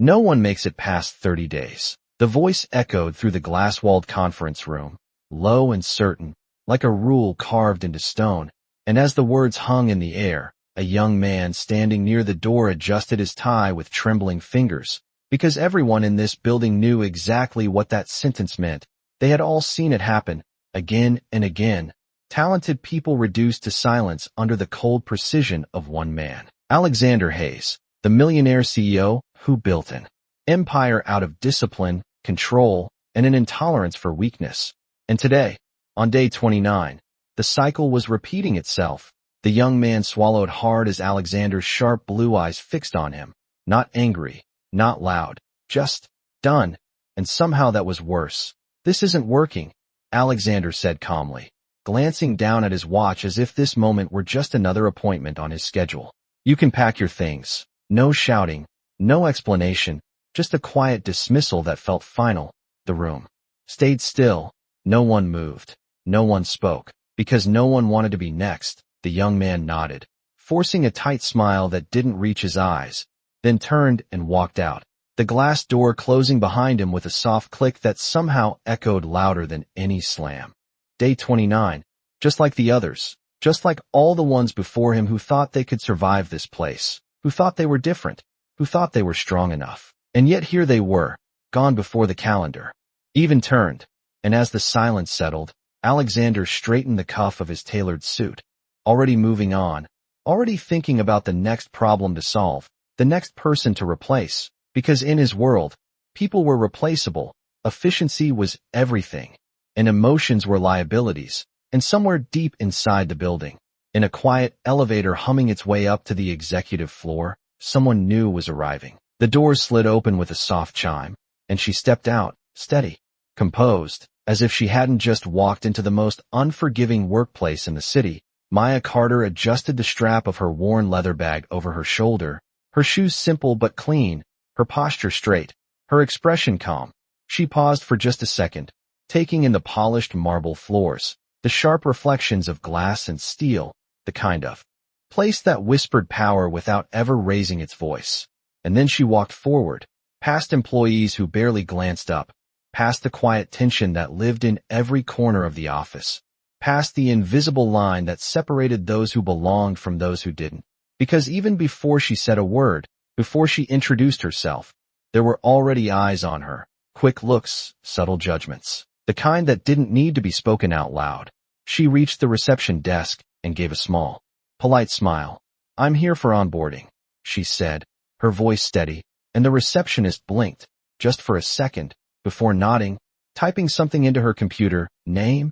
No one makes it past 30 days. The voice echoed through the glass-walled conference room, low and certain, like a rule carved into stone, and as the words hung in the air, a young man standing near the door adjusted his tie with trembling fingers, because everyone in this building knew exactly what that sentence meant. They had all seen it happen, again and again. Talented people reduced to silence under the cold precision of one man. Alexander Hayes, the millionaire CEO who built an empire out of discipline, control, and an intolerance for weakness. And today, on day 29, the cycle was repeating itself. The young man swallowed hard as Alexander's sharp blue eyes fixed on him. Not angry, not loud, just done. And somehow that was worse. This isn't working, Alexander said calmly, glancing down at his watch as if this moment were just another appointment on his schedule. You can pack your things. No shouting, no explanation, just a quiet dismissal that felt final. The room stayed still. No one moved. No one spoke, because no one wanted to be next. The young man nodded, forcing a tight smile that didn't reach his eyes, then turned and walked out, the glass door closing behind him with a soft click that somehow echoed louder than any slam. Day 29, just like the others, just like all the ones before him who thought they could survive this place, who thought they were different, who thought they were strong enough. And yet here they were, gone before the calendar even turned. And as the silence settled, Alexander straightened the cuff of his tailored suit, already moving on, already thinking about the next problem to solve, the next person to replace, because in his world, people were replaceable, efficiency was everything, and emotions were liabilities. And somewhere deep inside the building, in a quiet elevator humming its way up to the executive floor, someone new was arriving. The door slid open with a soft chime, and she stepped out, steady, composed, as if she hadn't just walked into the most unforgiving workplace in the city. Maya Carter adjusted the strap of her worn leather bag over her shoulder, her shoes simple but clean, her posture straight, her expression calm. She paused for just a second, taking in the polished marble floors, the sharp reflections of glass and steel, the kind of place that whispered power without ever raising its voice. And then she walked forward, past employees who barely glanced up, past the quiet tension that lived in every corner of the office, past the invisible line that separated those who belonged from those who didn't. Because even before she said a word, before she introduced herself, there were already eyes on her, quick looks, subtle judgments, the kind that didn't need to be spoken out loud. She reached the reception desk and gave a small, polite smile. "I'm here for onboarding," she said, her voice steady, and the receptionist blinked, just for a second, before nodding, typing something into her computer. "Name?"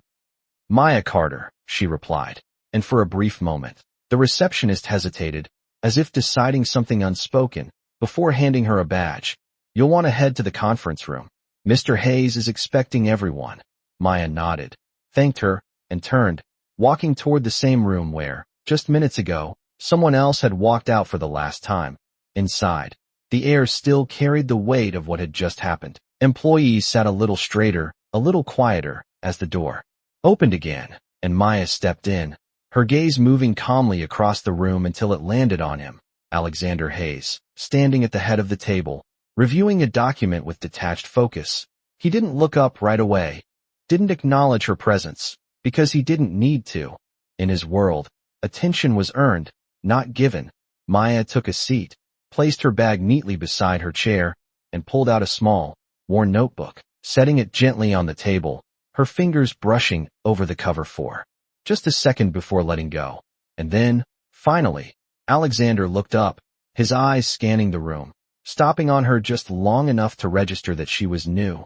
"Maya Carter," she replied, and for a brief moment, the receptionist hesitated, as if deciding something unspoken, before handing her a badge. "You'll want to head to the conference room. Mr. Hayes is expecting everyone." Maya nodded, thanked her, and turned, walking toward the same room where, just minutes ago, someone else had walked out for the last time. Inside, the air still carried the weight of what had just happened. Employees sat a little straighter, a little quieter, as the door opened again, and Maya stepped in, her gaze moving calmly across the room until it landed on him, Alexander Hayes, standing at the head of the table, reviewing a document with detached focus. He didn't look up right away, didn't acknowledge her presence, because he didn't need to. In his world, attention was earned, not given. Maya took a seat, placed her bag neatly beside her chair, and pulled out a small, worn notebook, setting it gently on the table, her fingers brushing over the cover for just a second before letting go. And then, finally, Alexander looked up, his eyes scanning the room, stopping on her just long enough to register that she was new.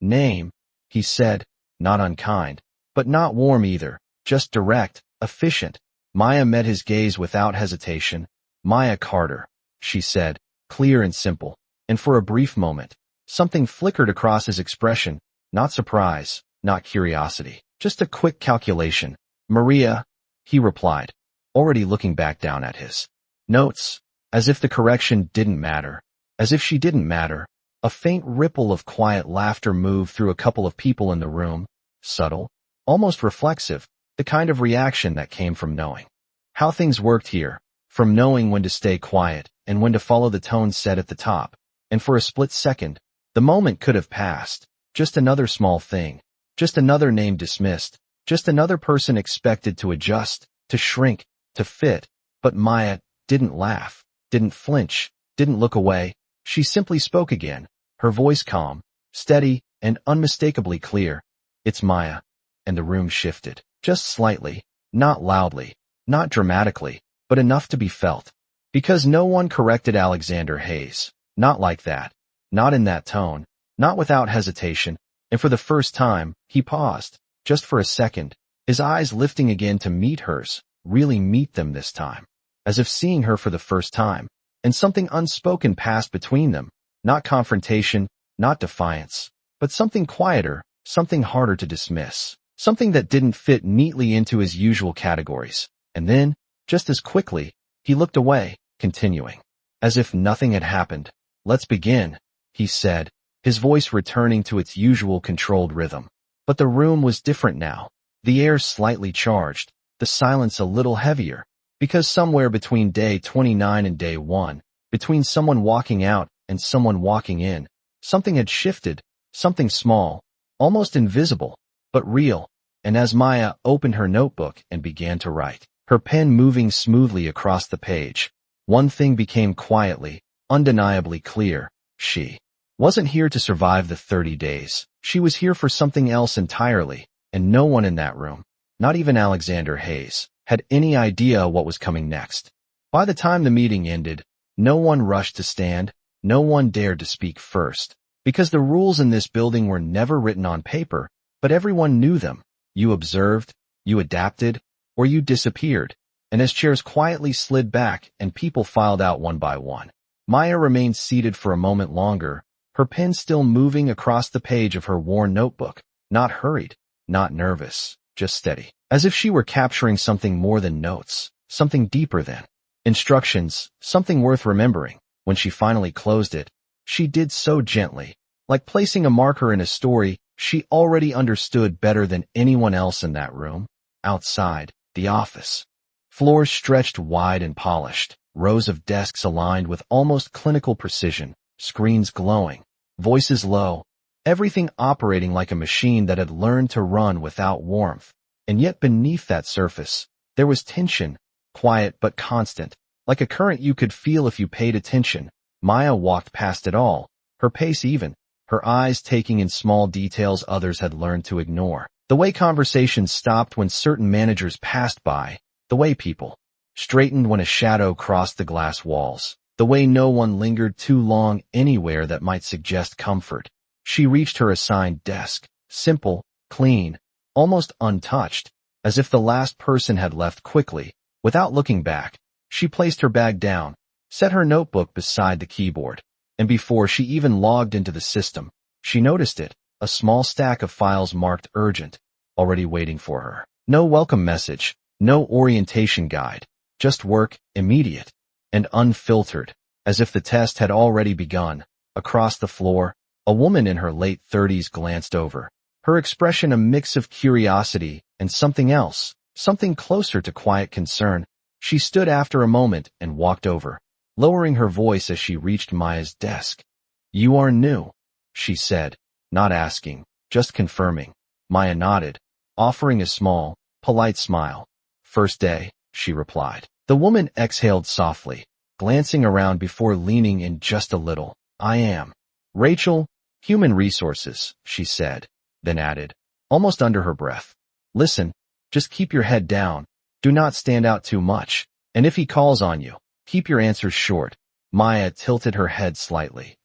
"Name," he said, not unkind, but not warm either, just direct, efficient. Maya met his gaze without hesitation. "Maya Carter," she said, clear and simple, and for a brief moment, something flickered across his expression, not surprise, not curiosity, just a quick calculation. "Maria," he replied, already looking back down at his notes, as if the correction didn't matter, as if she didn't matter. A faint ripple of quiet laughter moved through a couple of people in the room, subtle, almost reflexive, the kind of reaction that came from knowing how things worked here, from knowing when to stay quiet and when to follow the tone set at the top. and for a split second, the moment could have passed. Just another small thing. Just another name dismissed. Just another person expected to adjust, to shrink, to fit. But Maya didn't laugh, didn't flinch, didn't look away. She simply spoke again, her voice calm, steady, and unmistakably clear. "It's Maya." And the room shifted. Just slightly, not loudly, not dramatically, but enough to be felt. Because no one corrected Alexander Hayes. Not like that. Not in that tone. Not without hesitation. And for the first time, he paused, just for a second, his eyes lifting again to meet hers, really meet them this time. As if seeing her for the first time. And something unspoken passed between them. Not confrontation, not defiance, but something quieter, something harder to dismiss. Something that didn't fit neatly into his usual categories. And then, just as quickly, he looked away, continuing. As if nothing had happened. "Let's begin," he said, his voice returning to its usual controlled rhythm. But the room was different now. The air slightly charged, the silence a little heavier. Because somewhere between day 29 and day 1, between someone walking out and someone walking in, something had shifted, something small, almost invisible, but real. And as Maya opened her notebook and began to write, her pen moving smoothly across the page, one thing became quietly, undeniably clear. She wasn't here to survive the 30 days. She was here for something else entirely, and no one in that room, not even Alexander Hayes, had any idea what was coming next. By the time the meeting ended, no one rushed to stand, no one dared to speak first, because the rules in this building were never written on paper, but everyone knew them. You observed, you adapted, or you disappeared. And as chairs quietly slid back and people filed out one by one, Maya remained seated for a moment longer, her pen still moving across the page of her worn notebook, not hurried, not nervous, just steady, as if she were capturing something more than notes, something deeper than instructions, something worth remembering. When she finally closed it, she did so gently, like placing a marker in a story she already understood better than anyone else in that room. Outside, the office. Floors stretched wide and polished, rows of desks aligned with almost clinical precision, screens glowing, voices low, everything operating like a machine that had learned to run without warmth. And yet beneath that surface, there was tension, quiet but constant, like a current you could feel if you paid attention. Maya walked past it all, her pace even, her eyes taking in small details others had learned to ignore. The way conversations stopped when certain managers passed by, the way people straightened when a shadow crossed the glass walls, the way no one lingered too long anywhere that might suggest comfort. She reached her assigned desk, simple, clean, almost untouched, as if the last person had left quickly. Without looking back, she placed her bag down, set her notebook beside the keyboard, and before she even logged into the system, she noticed it, a small stack of files marked urgent, already waiting for her. No welcome message, no orientation guide, just work, immediate and unfiltered, as if the test had already begun. Across the floor, a woman in her late 30s glanced over, her expression a mix of curiosity and something else, something closer to quiet concern. She stood after a moment and walked over, lowering her voice as she reached Maya's desk. "You are new," she said, not asking, just confirming. Maya nodded, offering a small, polite smile. "First day," she replied. The woman exhaled softly, glancing around before leaning in just a little. "I am Rachel, Human Resources," she said, then added, almost under her breath. "Listen, just keep your head down. Do not stand out too much. And if he calls on you, keep your answers short." Maya tilted her head slightly.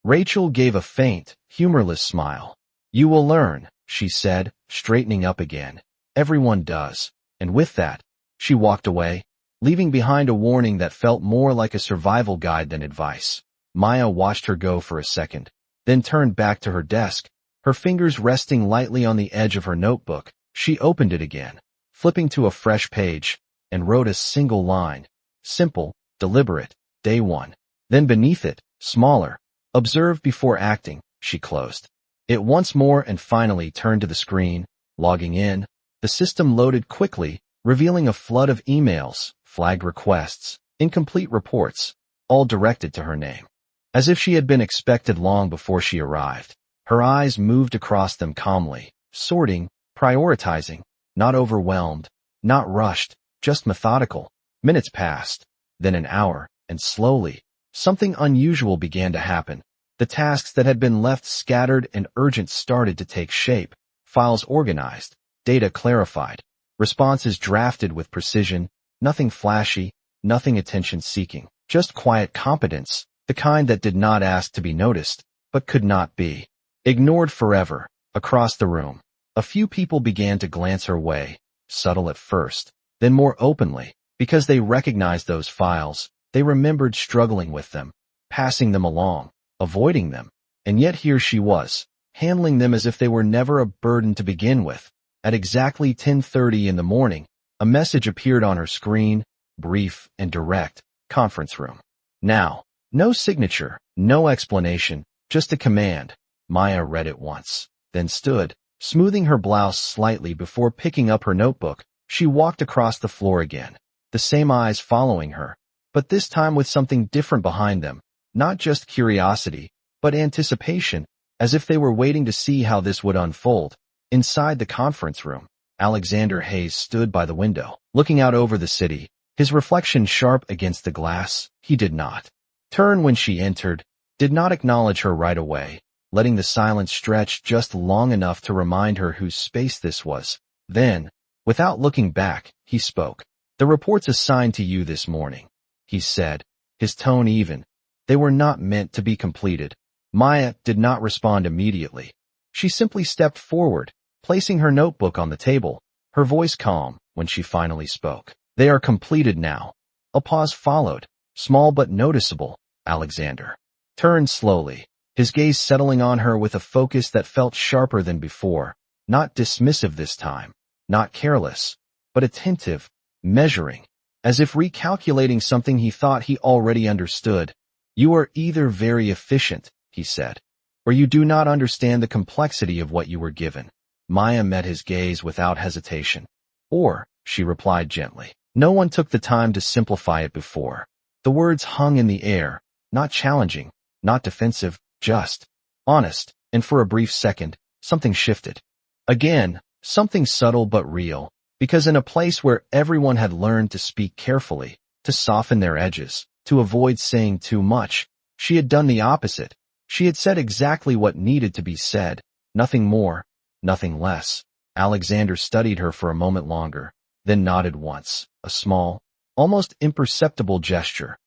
Rachel gave a faint, humorless smile. "You will learn," she said, straightening up again. "Everyone does." And with that, she walked away, leaving behind a warning that felt more like a survival guide than advice. Maya watched her go for a second, then turned back to her desk, her fingers resting lightly on the edge of her notebook. She opened it again, flipping to a fresh page, and wrote a single line. Simple, deliberate, day 1. Then beneath it, smaller, observe before acting. She closed it once more and finally turned to the screen, logging in. The system loaded quickly, revealing a flood of emails, flagged requests, incomplete reports, all directed to her name. as if she had been expected long before she arrived. Her eyes moved across them calmly, sorting, prioritizing, not overwhelmed, not rushed, just methodical. Minutes passed, then an hour, and slowly, something unusual began to happen. The tasks that had been left scattered and urgent started to take shape, files organized, data clarified, responses drafted with precision, nothing flashy, nothing attention-seeking, just quiet competence, the kind that did not ask to be noticed, but could not be ignored forever. Across the room, a few people began to glance her way, subtle at first, then more openly, because they recognized those files. They remembered struggling with them, passing them along, avoiding them, and yet here she was, handling them as if they were never a burden to begin with. At exactly 10:30 in the morning, a message appeared on her screen, brief and direct: conference room. Now. No signature, no explanation, just a command. Maya read it once, then stood, smoothing her blouse slightly before picking up her notebook. She walked across the floor again, the same eyes following her, but this time with something different behind them, not just curiosity, but anticipation, as if they were waiting to see how this would unfold. Inside the conference room, Alexander Hayes stood by the window, looking out over the city, his reflection sharp against the glass. He did not turn when she entered, did not acknowledge her right away, letting the silence stretch just long enough to remind her whose space this was. Then, without looking back, he spoke. "The reports assigned to you this morning," he said, his tone even. "They were not meant to be completed." Maya did not respond immediately. She simply stepped forward, placing her notebook on the table, her voice calm when she finally spoke. "They are completed now." A pause followed, small but noticeable. Alexander turned slowly, his gaze settling on her with a focus that felt sharper than before, not dismissive this time, not careless, but attentive, measuring, as if recalculating something he thought he already understood. "You are either very efficient," he said, "or you do not understand the complexity of what you were given." Maya met his gaze without hesitation. "Or," she replied gently. No one took the time to simplify it before. The words hung in the air, not challenging, not defensive, just honest, and for a brief second, something shifted. Again, something subtle but real, because in a place where everyone had learned to speak carefully, to soften their edges, to avoid saying too much, she had done the opposite. She had said exactly what needed to be said, nothing more, nothing less. Alexander studied her for a moment longer, then nodded once, a small, almost imperceptible gesture.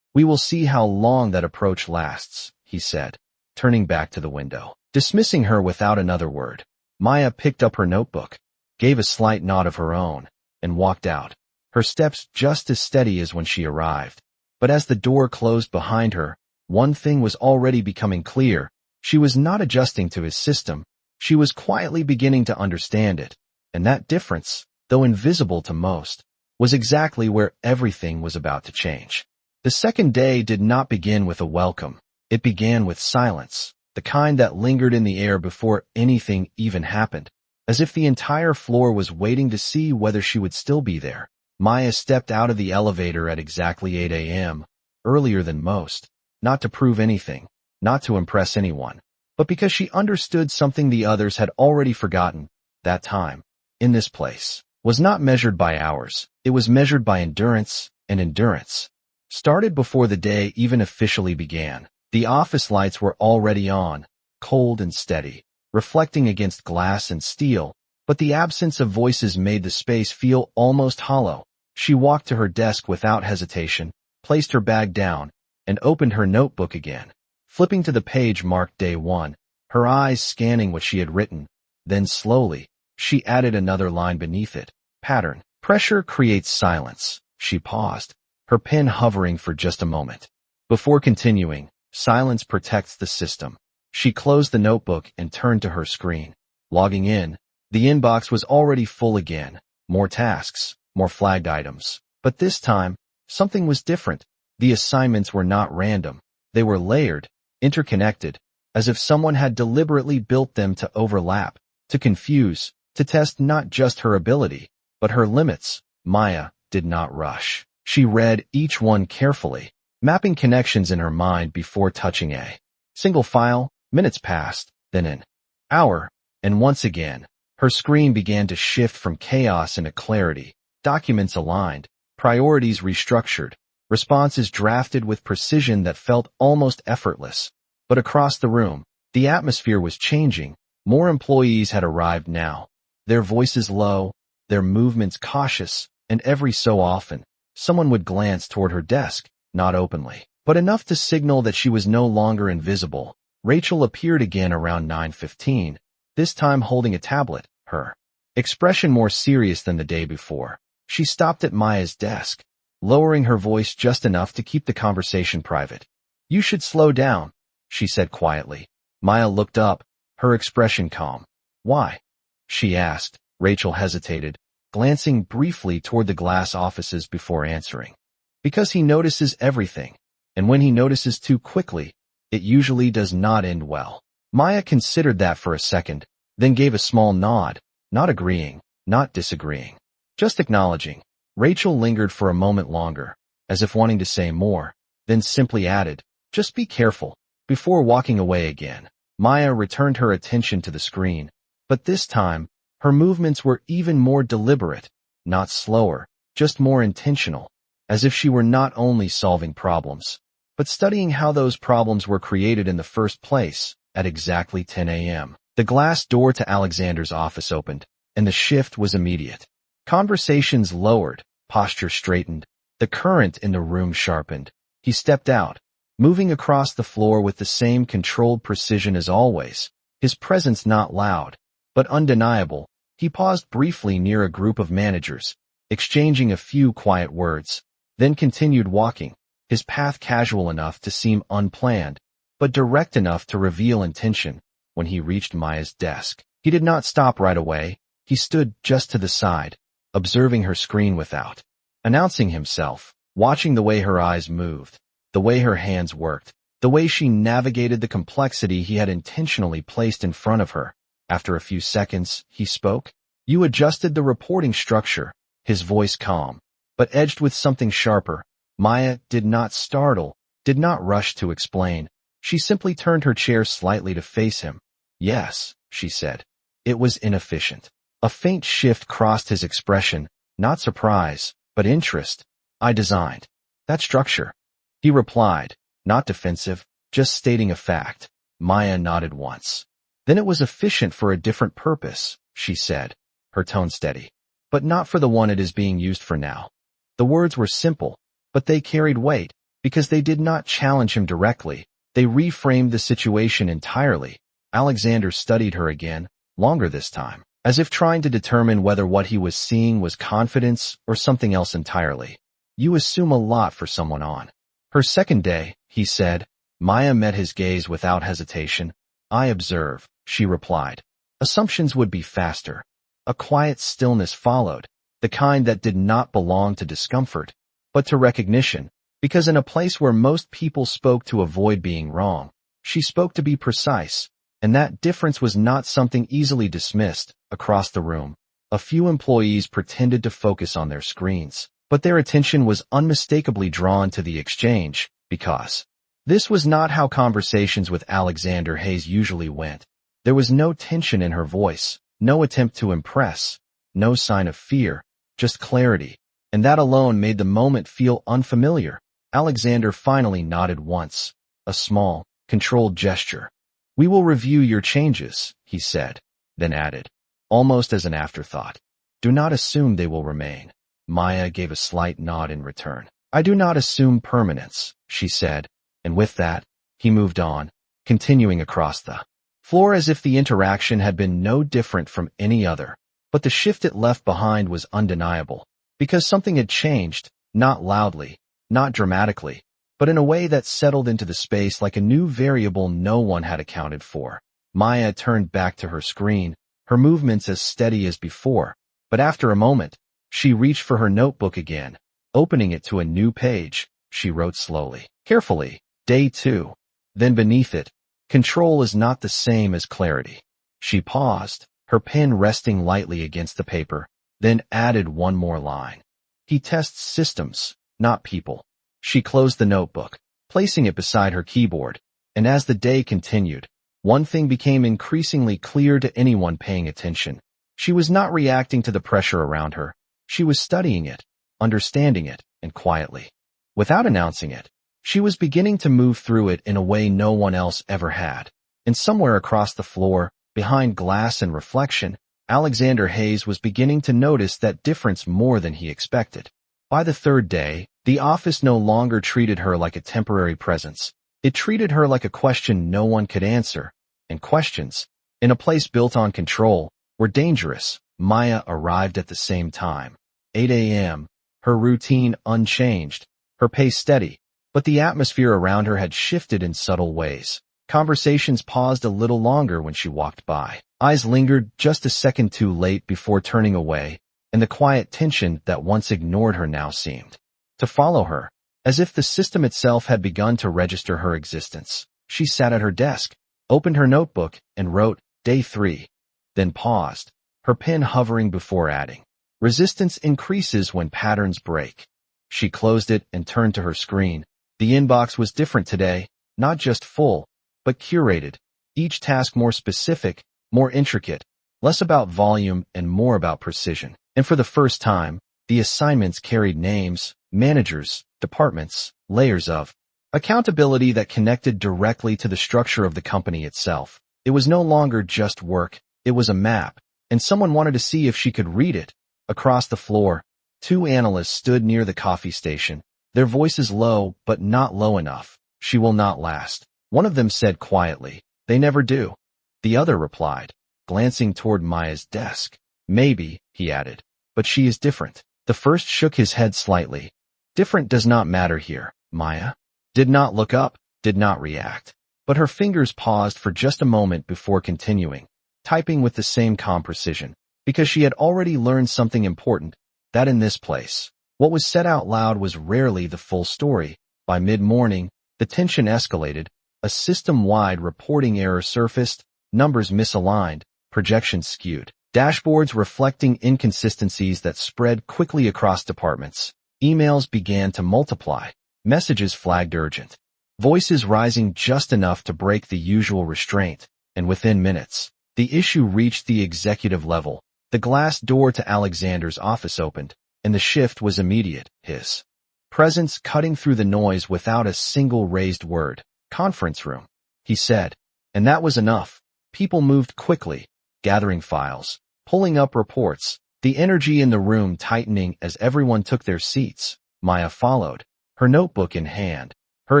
"We will see how long that approach lasts," he said, turning back to the window. Dismissing her without another word, Maya picked up her notebook, gave a slight nod of her own, and walked out, her steps just as steady as when she arrived. But as the door closed behind her, one thing was already becoming clear. She was not adjusting to his system. She was quietly beginning to understand it, and that difference, though invisible to most, was exactly where everything was about to change. The second day did not begin with a welcome. It began with silence, the kind that lingered in the air before anything even happened, as if the entire floor was waiting to see whether she would still be there. Maya stepped out of the elevator at exactly 8 a.m., earlier than most, not to prove anything, not to impress anyone, but because she understood something the others had already forgotten. That time, in this place, was not measured by hours. It was measured by endurance, and endurance started before the day even officially began. The office lights were already on, cold and steady, reflecting against glass and steel, but the absence of voices made the space feel almost hollow. She walked to her desk without hesitation, placed her bag down, and opened her notebook again, flipping to the page marked Day 1, her eyes scanning what she had written. Then slowly, she added another line beneath it. Pattern. Pressure creates silence. She paused, her pen hovering for just a moment. Before continuing, silence protects the system. She closed the notebook and turned to her screen. Logging in, the inbox was already full again. More tasks, more flagged items. But this time, something was different. The assignments were not random. They were layered, interconnected, as if someone had deliberately built them to overlap, to confuse, to test not just her ability, but her limits. Maya did not rush. She read each one carefully, mapping connections in her mind before touching a single file. Minutes passed, then an hour, and once again, her screen began to shift from chaos into clarity. Documents aligned, priorities restructured, responses drafted with precision that felt almost effortless. But across the room, the atmosphere was changing. More employees had arrived now, their voices low, their movements cautious, and every so often, someone would glance toward her desk, not openly, but enough to signal that she was no longer invisible. Rachel appeared again around 9:15, this time holding a tablet, her expression more serious than the day before. She stopped at Maya's desk, lowering her voice just enough to keep the conversation private. "You should slow down," she said quietly. Maya looked up, her expression calm. "Why?" she asked. Rachel hesitated, glancing briefly toward the glass offices before answering. "Because he notices everything, and when he notices too quickly, it usually does not end well." Maya considered that for a second, then gave a small nod, not agreeing, not disagreeing, just acknowledging. Rachel lingered for a moment longer, as if wanting to say more, then simply added, "Just be careful," before walking away again. Maya returned her attention to the screen, but this time, her movements were even more deliberate, not slower, just more intentional, as if she were not only solving problems, but studying how those problems were created in the first place. At exactly 10 a.m., the glass door to Alexander's office opened, and the shift was immediate. Conversations lowered, posture straightened, the current in the room sharpened. He stepped out, moving across the floor with the same controlled precision as always, his presence not loud, but undeniable. He paused briefly near a group of managers, exchanging a few quiet words, then continued walking, his path casual enough to seem unplanned, but direct enough to reveal intention. When he reached Maya's desk, he did not stop right away. He stood just to the side, observing her screen without announcing himself, watching the way her eyes moved, the way her hands worked, the way she navigated the complexity he had intentionally placed in front of her. After a few seconds, he spoke. "You adjusted the reporting structure," his voice calm, but edged with something sharper. Maya did not startle, did not rush to explain. She simply turned her chair slightly to face him. "Yes," she said. It was inefficient. A faint shift crossed his expression, not surprise, but interest. "I designed that structure," he replied, not defensive, just stating a fact. Maya nodded once. "Then it was efficient for a different purpose," she said, her tone steady. "But not for the one it is being used for now." The words were simple, but they carried weight, because they did not challenge him directly. They reframed the situation entirely. Alexander studied her again, longer this time, as if trying to determine whether what he was seeing was confidence or something else entirely. "You assume a lot for someone on her second day," he said. Maya met his gaze without hesitation. "I observe," she replied. Assumptions would be faster. A quiet stillness followed, the kind that did not belong to discomfort, but to recognition. Because in a place where most people spoke to avoid being wrong, she spoke to be precise, and that difference was not something easily dismissed. Across the room, a few employees pretended to focus on their screens, but their attention was unmistakably drawn to the exchange, because this was not how conversations with Alexander Hayes usually went. There was no tension in her voice, no attempt to impress, no sign of fear, just clarity, and that alone made the moment feel unfamiliar. Alexander finally nodded once, a small, controlled gesture. "We will review your changes," he said, then added, almost as an afterthought, "Do not assume they will remain." Maya gave a slight nod in return. "I do not assume permanence," she said, and with that, he moved on, continuing across the floor as if the interaction had been no different from any other. But the shift it left behind was undeniable, because something had changed, not loudly, not dramatically, but in a way that settled into the space like a new variable no one had accounted for. Maya turned back to her screen, her movements as steady as before, but after a moment, she reached for her notebook again. Opening it to a new page, she wrote slowly, carefully, "Day 2. Then beneath it, control is not the same as clarity." She paused, her pen resting lightly against the paper, then added one more line. "He tests systems, not people." She closed the notebook, placing it beside her keyboard, and as the day continued, one thing became increasingly clear to anyone paying attention. She was not reacting to the pressure around her. She was studying it, understanding it, and quietly, without announcing it, she was beginning to move through it in a way no one else ever had. And somewhere across the floor, behind glass and reflection, Alexander Hayes was beginning to notice that difference more than he expected. By the third day, the office no longer treated her like a temporary presence. It treated her like a question no one could answer, and questions, in a place built on control, were dangerous. Maya arrived at the same time. 8 a.m., her routine unchanged, her pace steady, but the atmosphere around her had shifted in subtle ways. Conversations paused a little longer when she walked by. Eyes lingered just a second too late before turning away, and the quiet tension that once ignored her now seemed to follow her, as if the system itself had begun to register her existence. She sat at her desk, opened her notebook, and wrote, Day 3, then paused, her pen hovering before adding, Resistance increases when patterns break. She closed it and turned to her screen. The inbox was different today, not just full, but curated, each task more specific, more intricate, less about volume and more about precision. And for the first time, the assignments carried names, managers, departments, layers of accountability that connected directly to the structure of the company itself. It was no longer just work, it was a map, and someone wanted to see if she could read it. Across the floor, two analysts stood near the coffee station, their voices low but not low enough. She will not last. One of them said quietly, They never do. The other replied, glancing toward Maya's desk. Maybe, he added, but she is different. The first shook his head slightly. Different does not matter here. Maya did not look up, did not react, but her fingers paused for just a moment before continuing, typing with the same calm precision, because she had already learned something important, that in this place, what was said out loud was rarely the full story. By mid-morning, the tension escalated, a system-wide reporting error surfaced, numbers misaligned, projections skewed, dashboards reflecting inconsistencies that spread quickly across departments. Emails began to multiply, messages flagged urgent, voices rising just enough to break the usual restraint, and within minutes, the issue reached the executive level. The glass door to Alexander's office opened, and the shift was immediate, his presence cutting through the noise without a single raised word. Conference room, he said, and that was enough. People moved quickly, gathering files, pulling up reports, the energy in the room tightening as everyone took their seats. Maya followed, her notebook in hand, her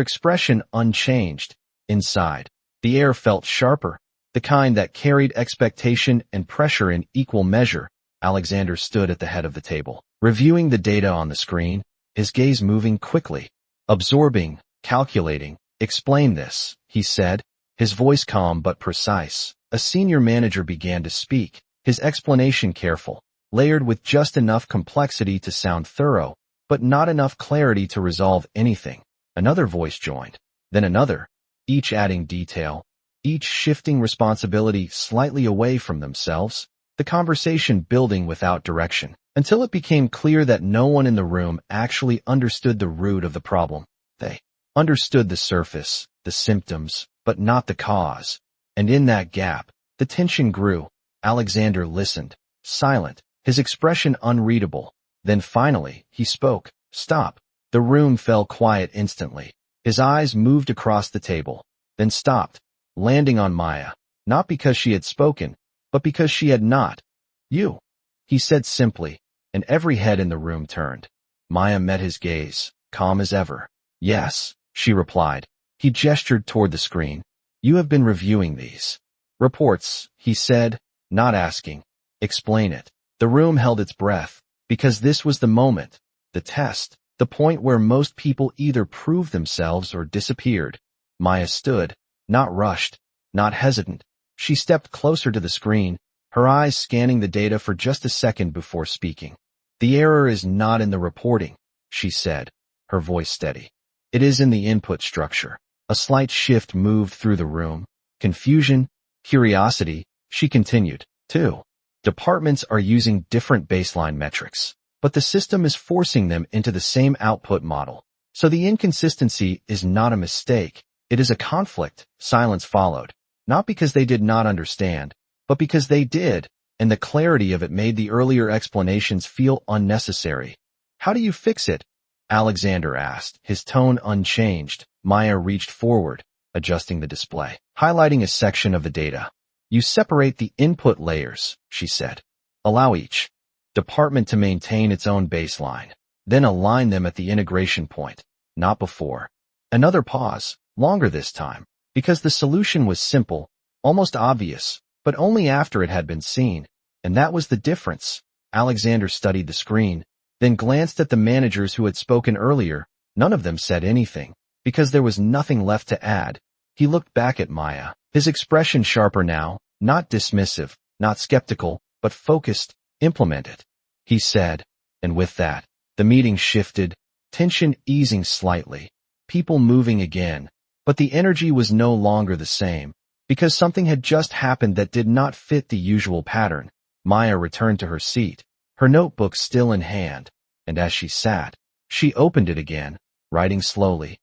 expression unchanged. Inside, the air felt sharper, the kind that carried expectation and pressure in equal measure. Alexander stood at the head of the table, reviewing the data on the screen, his gaze moving quickly, absorbing, calculating. Explain this, he said, his voice calm but precise. A senior manager began to speak, his explanation careful, layered with just enough complexity to sound thorough, but not enough clarity to resolve anything. Another voice joined, then another, each adding detail, each shifting responsibility slightly away from themselves, the conversation building without direction, until it became clear that no one in the room actually understood the root of the problem. They understood the surface, the symptoms, but not the cause. And in that gap, the tension grew. Alexander listened, silent, his expression unreadable. Then finally, he spoke. Stop. The room fell quiet instantly. His eyes moved across the table, then stopped, landing on Maya, not because she had spoken, but because she had not. You, he said simply, and every head in the room turned. Maya met his gaze, calm as ever. Yes, she replied. He gestured toward the screen. You have been reviewing these reports, he said, not asking. Explain it. The room held its breath, because this was the moment, the test, the point where most people either proved themselves or disappeared. Maya stood, not rushed, not hesitant. She stepped closer to the screen, her eyes scanning the data for just a second before speaking. The error is not in the reporting, she said, her voice steady. It is in the input structure. A slight shift moved through the room. Confusion, curiosity, she continued. 2. Departments are using different baseline metrics, but the system is forcing them into the same output model. So the inconsistency is not a mistake. It is a conflict. Silence followed. Not because they did not understand, but because they did, and the clarity of it made the earlier explanations feel unnecessary. How do you fix it? Alexander asked, his tone unchanged. Maya reached forward, adjusting the display, highlighting a section of the data. You separate the input layers, she said. Allow each department to maintain its own baseline. Then align them at the integration point, not before. Another pause, longer this time, because the solution was simple, almost obvious, but only after it had been seen. And that was the difference. Alexander studied the screen, then glanced at the managers who had spoken earlier. None of them said anything, because there was nothing left to add. He looked back at Maya, his expression sharper now, not dismissive, not skeptical, but focused. Implement it, he said, and with that, the meeting shifted, tension easing slightly, people moving again, but the energy was no longer the same, because something had just happened that did not fit the usual pattern. Maya returned to her seat, her notebook still in hand, and as she sat, she opened it again, writing slowly.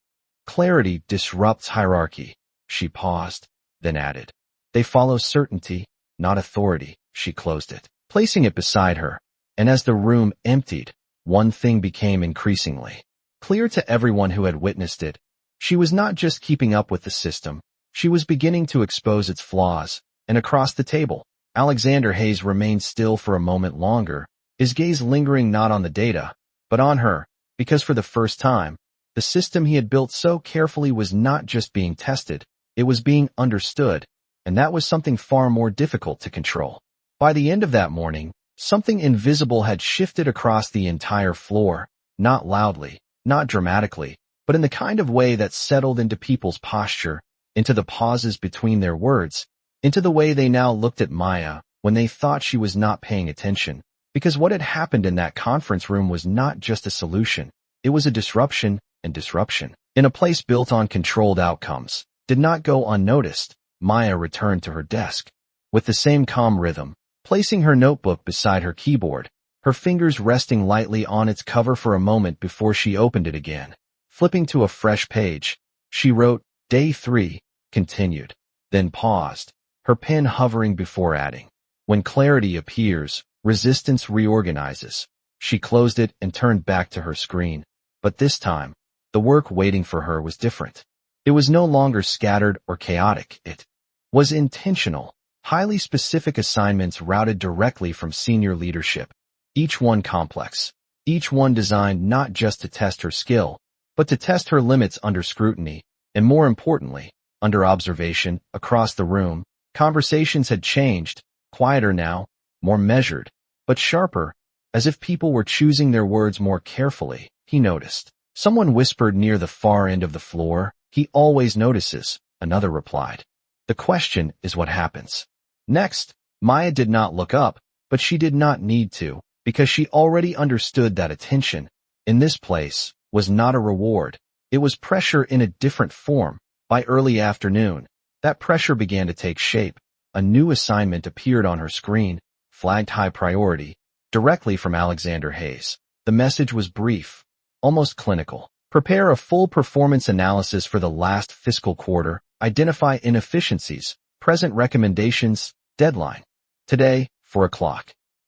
Clarity disrupts hierarchy. She paused, then added. They follow certainty, not authority. She closed it, placing it beside her, and as the room emptied, one thing became increasingly clear to everyone who had witnessed it. She was not just keeping up with the system, she was beginning to expose its flaws, and across the table, Alexander Hayes remained still for a moment longer, his gaze lingering not on the data, but on her, because for the first time, the system he had built so carefully was not just being tested, it was being understood, and that was something far more difficult to control. By the end of that morning, something invisible had shifted across the entire floor, not loudly, not dramatically, but in the kind of way that settled into people's posture, into the pauses between their words, into the way they now looked at Maya when they thought she was not paying attention, because what had happened in that conference room was not just a solution, it was a disruption, and disruption, in a place built on controlled outcomes, did not go unnoticed. Maya returned to her desk, with the same calm rhythm, placing her notebook beside her keyboard, her fingers resting lightly on its cover for a moment before she opened it again. Flipping to a fresh page, she wrote, Day 3, continued, then paused, her pen hovering before adding. When clarity appears, resistance reorganizes. She closed it and turned back to her screen, but this time, the work waiting for her was different. It was no longer scattered or chaotic, it was intentional, highly specific assignments routed directly from senior leadership, each one complex, each one designed not just to test her skill, but to test her limits under scrutiny, and more importantly, under observation. Across the room, conversations had changed, quieter now, more measured, but sharper, as if people were choosing their words more carefully. He noticed. Someone whispered near the far end of the floor, He always notices, another replied. The question is what happens next. Maya did not look up, but she did not need to, because she already understood that attention, in this place, was not a reward. It was pressure in a different form. By early afternoon, that pressure began to take shape. A new assignment appeared on her screen, flagged high priority, directly from Alexander Hayes. The message was brief, almost clinical. Prepare a full performance analysis for the last fiscal quarter, identify inefficiencies, present recommendations, deadline. Today, 4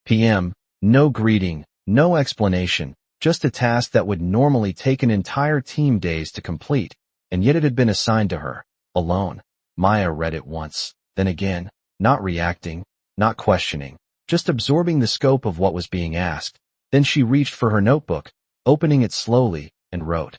p.m., no greeting, no explanation, just a task that would normally take an entire team days to complete, and yet it had been assigned to her, alone. Maya read it once, then again, not reacting, not questioning, just absorbing the scope of what was being asked. Then she reached for her notebook, opening it slowly, and wrote.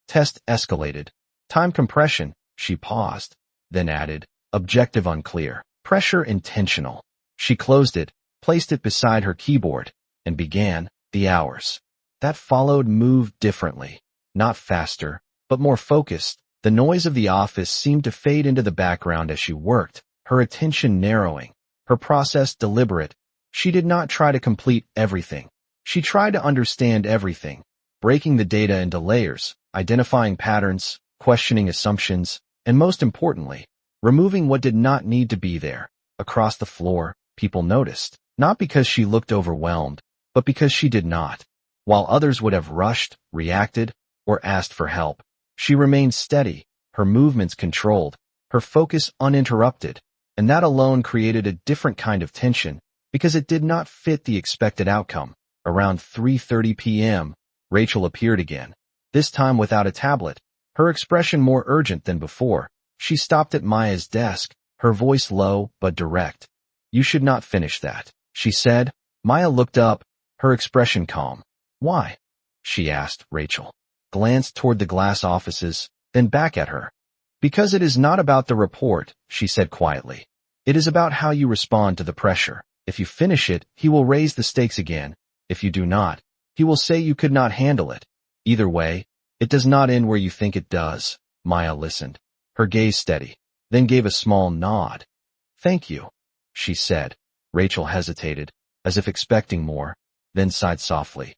Test escalated. Time compression. She paused, then added, objective unclear. Pressure intentional. She closed it, placed it beside her keyboard, and began. The hours that followed moved differently, not faster, but more focused. The noise of the office seemed to fade into the background as she worked, her attention narrowing, her process deliberate. She did not try to complete everything. She tried to understand everything, breaking the data into layers, identifying patterns, questioning assumptions, and most importantly, removing what did not need to be there. Across the floor, people noticed, not because she looked overwhelmed, but because she did not. While others would have rushed, reacted, or asked for help. She remained steady, her movements controlled, her focus uninterrupted, and that alone created a different kind of tension because it did not fit the expected outcome. Around 3:30 p.m., Rachel appeared again, this time without a tablet, her expression more urgent than before. She stopped at Maya's desk, her voice low but direct. "You should not finish that," she said. Maya looked up, her expression calm. "Why?" she asked. Rachel glanced toward the glass offices, then back at her. "Because it is not about the report," she said quietly. "It is about how you respond to the pressure. If you finish it, he will raise the stakes again. If you do not, he will say you could not handle it. Either way, it does not end where you think it does." Maya listened, her gaze steady, then gave a small nod. "Thank you," she said. Rachel hesitated, as if expecting more, then sighed softly.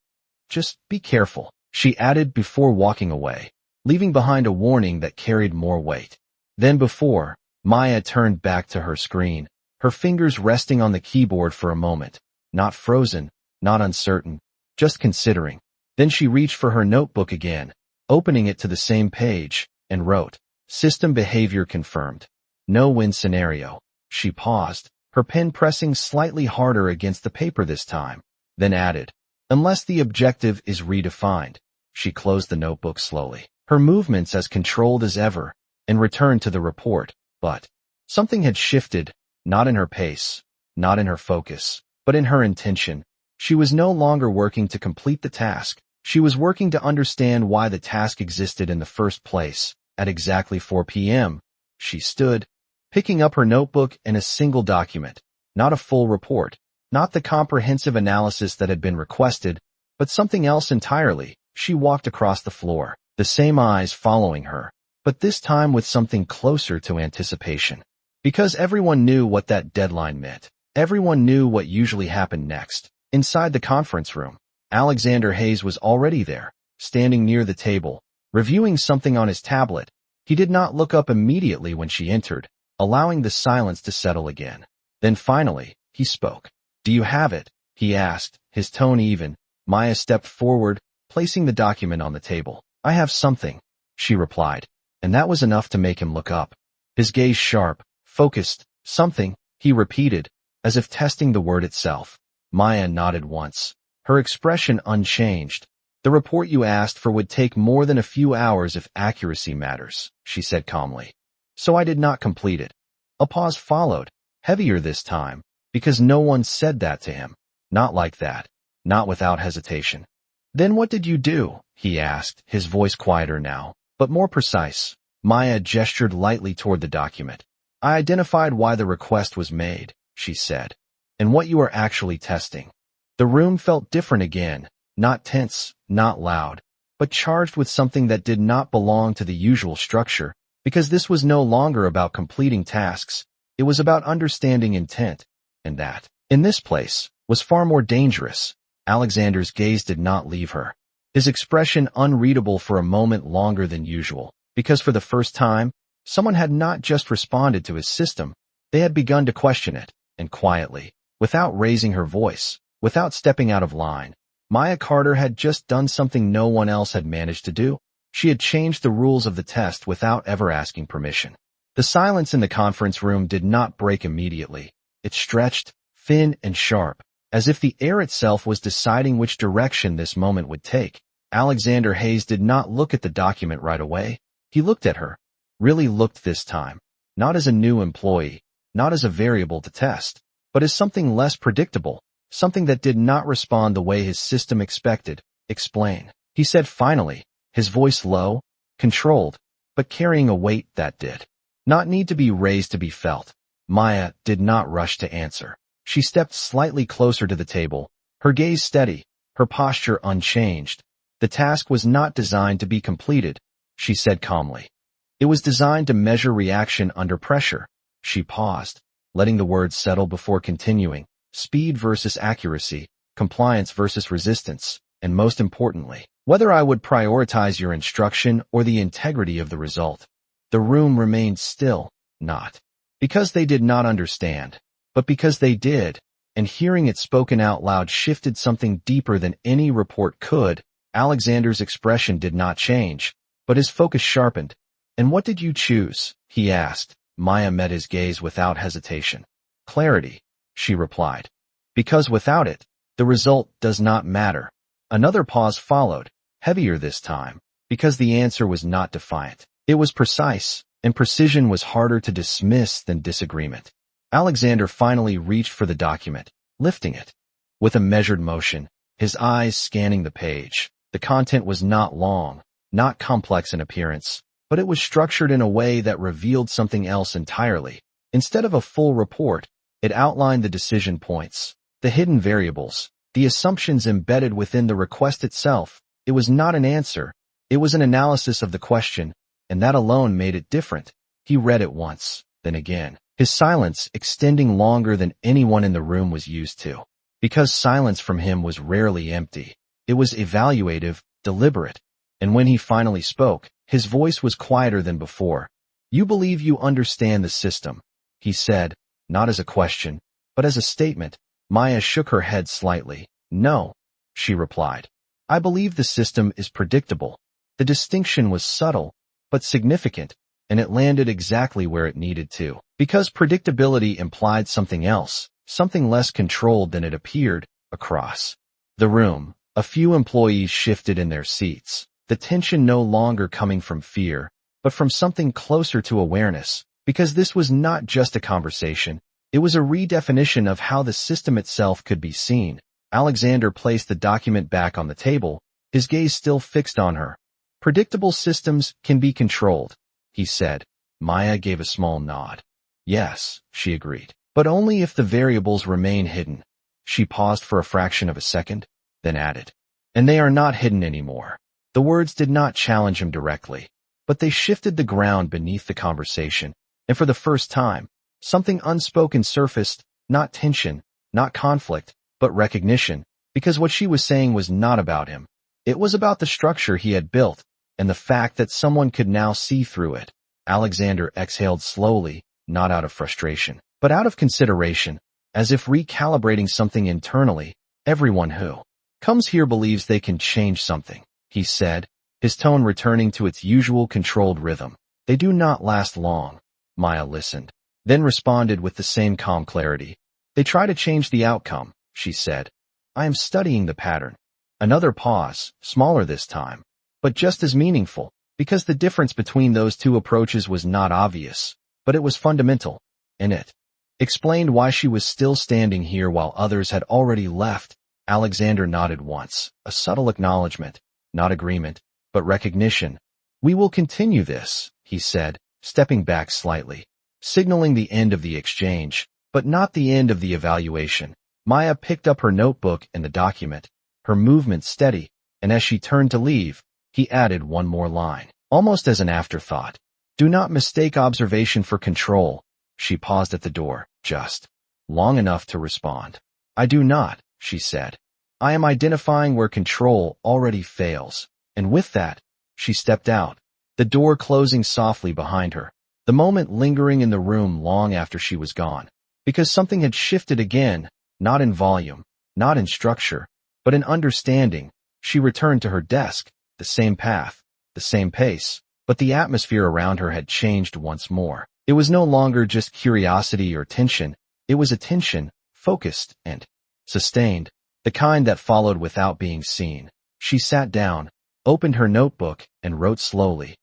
"Just be careful," she added before walking away, leaving behind a warning that carried more weight than before. Maya turned back to her screen, her fingers resting on the keyboard for a moment, not frozen, not uncertain, just considering. Then she reached for her notebook again, opening it to the same page, and wrote, "System behavior confirmed. No-win scenario." She paused, her pen pressing slightly harder against the paper this time, then added, "Unless the objective is redefined." She closed the notebook slowly, her movements as controlled as ever, and returned to the report. But something had shifted, not in her pace, not in her focus, but in her intention. She was no longer working to complete the task. She was working to understand why the task existed in the first place. At exactly 4 p.m., she stood, picking up her notebook and a single document, not a full report, not the comprehensive analysis that had been requested, but something else entirely. She walked across the floor, the same eyes following her, but this time with something closer to anticipation. Because everyone knew what that deadline meant. Everyone knew what usually happened next. Inside the conference room, Alexander Hayes was already there, standing near the table, reviewing something on his tablet. He did not look up immediately when she entered, allowing the silence to settle again. Then finally, he spoke. "Do you have it?" he asked, his tone even. Maya stepped forward, placing the document on the table. "I have something," she replied, and that was enough to make him look up. His gaze sharp, focused. "Something," he repeated, as if testing the word itself. Maya nodded once, her expression unchanged. "The report you asked for would take more than a few hours if accuracy matters," she said calmly. "So I did not complete it." A pause followed, heavier this time, because no one said that to him. Not like that, not without hesitation. "Then what did you do?" he asked, his voice quieter now, but more precise. Maya gestured lightly toward the document. "I identified why the request was made," she said, "and what you are actually testing." The room felt different again, not tense, not loud, but charged with something that did not belong to the usual structure, because this was no longer about completing tasks, it was about understanding intent, and that, in this place, was far more dangerous. Alexander's gaze did not leave her, his expression unreadable for a moment longer than usual, because for the first time, someone had not just responded to his system, they had begun to question it, and quietly, without raising her voice, without stepping out of line. Maya Carter had just done something no one else had managed to do. She had changed the rules of the test without ever asking permission. The silence in the conference room did not break immediately. It stretched, thin and sharp, as if the air itself was deciding which direction this moment would take. Alexander Hayes did not look at the document right away. He looked at her, really looked this time, not as a new employee, not as a variable to test, but as something less predictable, something that did not respond the way his system expected. "Explain," he said finally, his voice low, controlled, but carrying a weight that did not need to be raised to be felt. Maya did not rush to answer. She stepped slightly closer to the table, her gaze steady, her posture unchanged. "The task was not designed to be completed," she said calmly. "It was designed to measure reaction under pressure." She paused, letting the words settle before continuing. "Speed versus accuracy, compliance versus resistance, and most importantly, whether I would prioritize your instruction or the integrity of the result." The room remained still, not because they did not understand, but because they did, and hearing it spoken out loud shifted something deeper than any report could. Alexander's expression did not change, but his focus sharpened. "And what did you choose?" he asked. Maya met his gaze without hesitation. "Clarity," she replied. "Because without it, the result does not matter." Another pause followed, heavier this time, because the answer was not defiant. It was precise, and precision was harder to dismiss than disagreement. Alexander finally reached for the document, lifting it. With a measured motion, his eyes scanning the page. The content was not long, not complex in appearance, but it was structured in a way that revealed something else entirely. Instead of a full report, it outlined the decision points, the hidden variables, the assumptions embedded within the request itself. It was not an answer, it was an analysis of the question, and that alone made it different. He read it once, then again, his silence extending longer than anyone in the room was used to. Because silence from him was rarely empty. It was evaluative, deliberate, and when he finally spoke, his voice was quieter than before. "You believe you understand the system," he said, not as a question, but as a statement. Maya shook her head slightly. "No," she replied. "I believe the system is predictable." The distinction was subtle, but significant, and it landed exactly where it needed to. Because predictability implied something else, something less controlled than it appeared. Across the room, a few employees shifted in their seats, the tension no longer coming from fear, but from something closer to awareness, because this was not just a conversation, it was a redefinition of how the system itself could be seen. Alexander placed the document back on the table, his gaze still fixed on her. "Predictable systems can be controlled," he said. Maya gave a small nod. "Yes," she agreed, "but only if the variables remain hidden." She paused for a fraction of a second, then added, "And they are not hidden anymore." The words did not challenge him directly, but they shifted the ground beneath the conversation, and for the first time, something unspoken surfaced, not tension, not conflict, but recognition, because what she was saying was not about him. It was about the structure he had built, and the fact that someone could now see through it. Alexander exhaled slowly, not out of frustration, but out of consideration, as if recalibrating something internally. "Everyone who comes here believes they can change something," he said, his tone returning to its usual controlled rhythm. "They do not last long." Maya listened, then responded with the same calm clarity. "They try to change the outcome," she said. "I am studying the pattern." Another pause, smaller this time, but just as meaningful, because the difference between those two approaches was not obvious, but it was fundamental, and it explained why she was still standing here while others had already left. Alexander nodded once, a subtle acknowledgement, not agreement, but recognition. "We will continue this," he said, stepping back slightly, signaling the end of the exchange, but not the end of the evaluation. Maya picked up her notebook and the document, her movement steady, and as she turned to leave, he added one more line, almost as an afterthought. "Do not mistake observation for control." She paused at the door, just long enough to respond. "I do not," she said. "I am identifying where control already fails." And with that, she stepped out, the door closing softly behind her, the moment lingering in the room long after she was gone. Because something had shifted again, not in volume, not in structure, but in understanding. She returned to her desk, the same path, the same pace, but the atmosphere around her had changed once more. It was no longer just curiosity or tension, it was attention, focused and sustained, the kind that followed without being seen. She sat down, opened her notebook, and wrote slowly.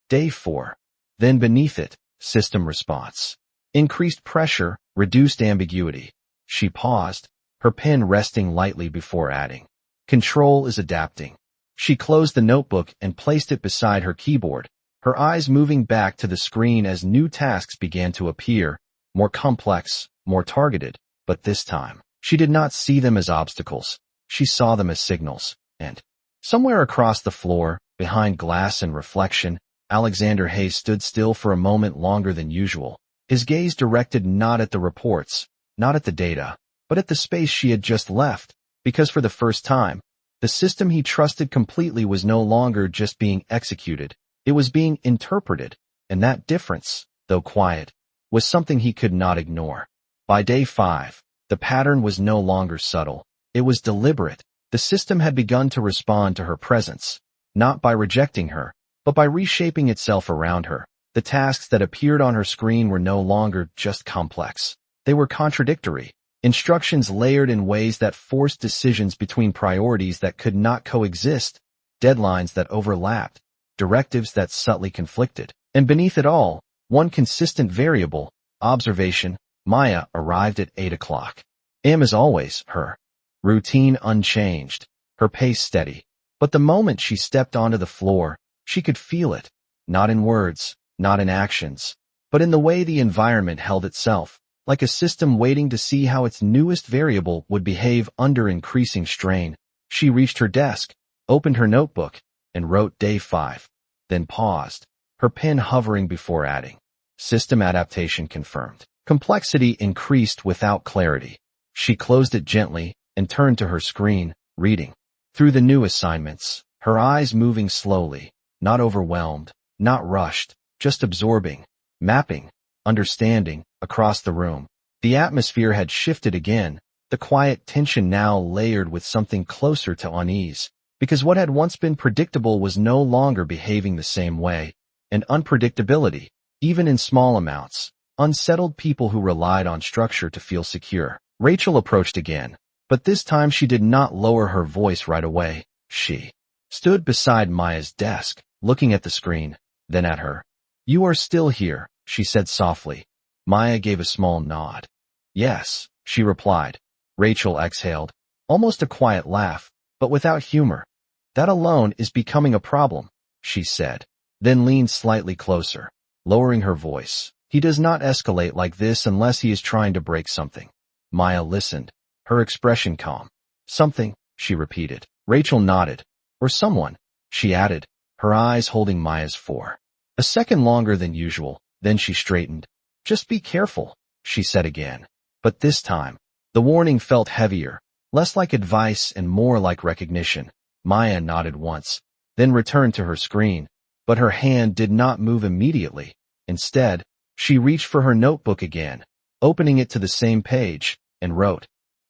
Day 4. Then beneath it, system response. Increased pressure, reduced ambiguity. She paused, her pen resting lightly before adding. Control is adapting. She closed the notebook and placed it beside her keyboard, her eyes moving back to the screen as new tasks began to appear, more complex, more targeted, but this time, she did not see them as obstacles. She saw them as signals, and somewhere across the floor, behind glass and reflection, Alexander Hayes stood still for a moment longer than usual, his gaze directed not at the reports, not at the data, but at the space she had just left, because for the first time, the system he trusted completely was no longer just being executed, it was being interpreted, and that difference, though quiet, was something he could not ignore. By day 5, the pattern was no longer subtle, it was deliberate, The system had begun to respond to her presence, not by rejecting her, but by reshaping itself around her. The tasks that appeared on her screen were no longer just complex. They were contradictory, instructions layered in ways that forced decisions between priorities that could not coexist, deadlines that overlapped, directives that subtly conflicted. And beneath it all, one consistent variable, observation. Maya arrived at 8 o'clock. A.M. as always, her routine unchanged, her pace steady. But the moment she stepped onto the floor, she could feel it, not in words, not in actions, but in the way the environment held itself, like a system waiting to see how its newest variable would behave under increasing strain. She reached her desk, opened her notebook, and wrote day 5, then paused, her pen hovering before adding, system adaptation confirmed. Complexity increased without clarity. She closed it gently and turned to her screen, reading through the new assignments, her eyes moving slowly, not overwhelmed, not rushed, just absorbing, mapping, understanding, across the room. The atmosphere had shifted again, the quiet tension now layered with something closer to unease, because what had once been predictable was no longer behaving the same way, and unpredictability, even in small amounts, unsettled people who relied on structure to feel secure. Rachel approached again, but this time she did not lower her voice right away. She stood beside Maya's desk, looking at the screen, then at her. "You are still here," she said softly. Maya gave a small nod. "Yes," she replied. Rachel exhaled, almost a quiet laugh, but without humor. "That alone is becoming a problem," she said, then leaned slightly closer, lowering her voice. "He does not escalate like this unless he is trying to break something." Maya listened, her expression calm. "Something," she repeated. Rachel nodded. "Or someone," she added, her eyes holding Maya's for a second longer than usual. Then she straightened. "Just be careful," she said again. But this time, the warning felt heavier, less like advice and more like recognition. Maya nodded once, then returned to her screen, but her hand did not move immediately. Instead, she reached for her notebook again, opening it to the same page, and wrote,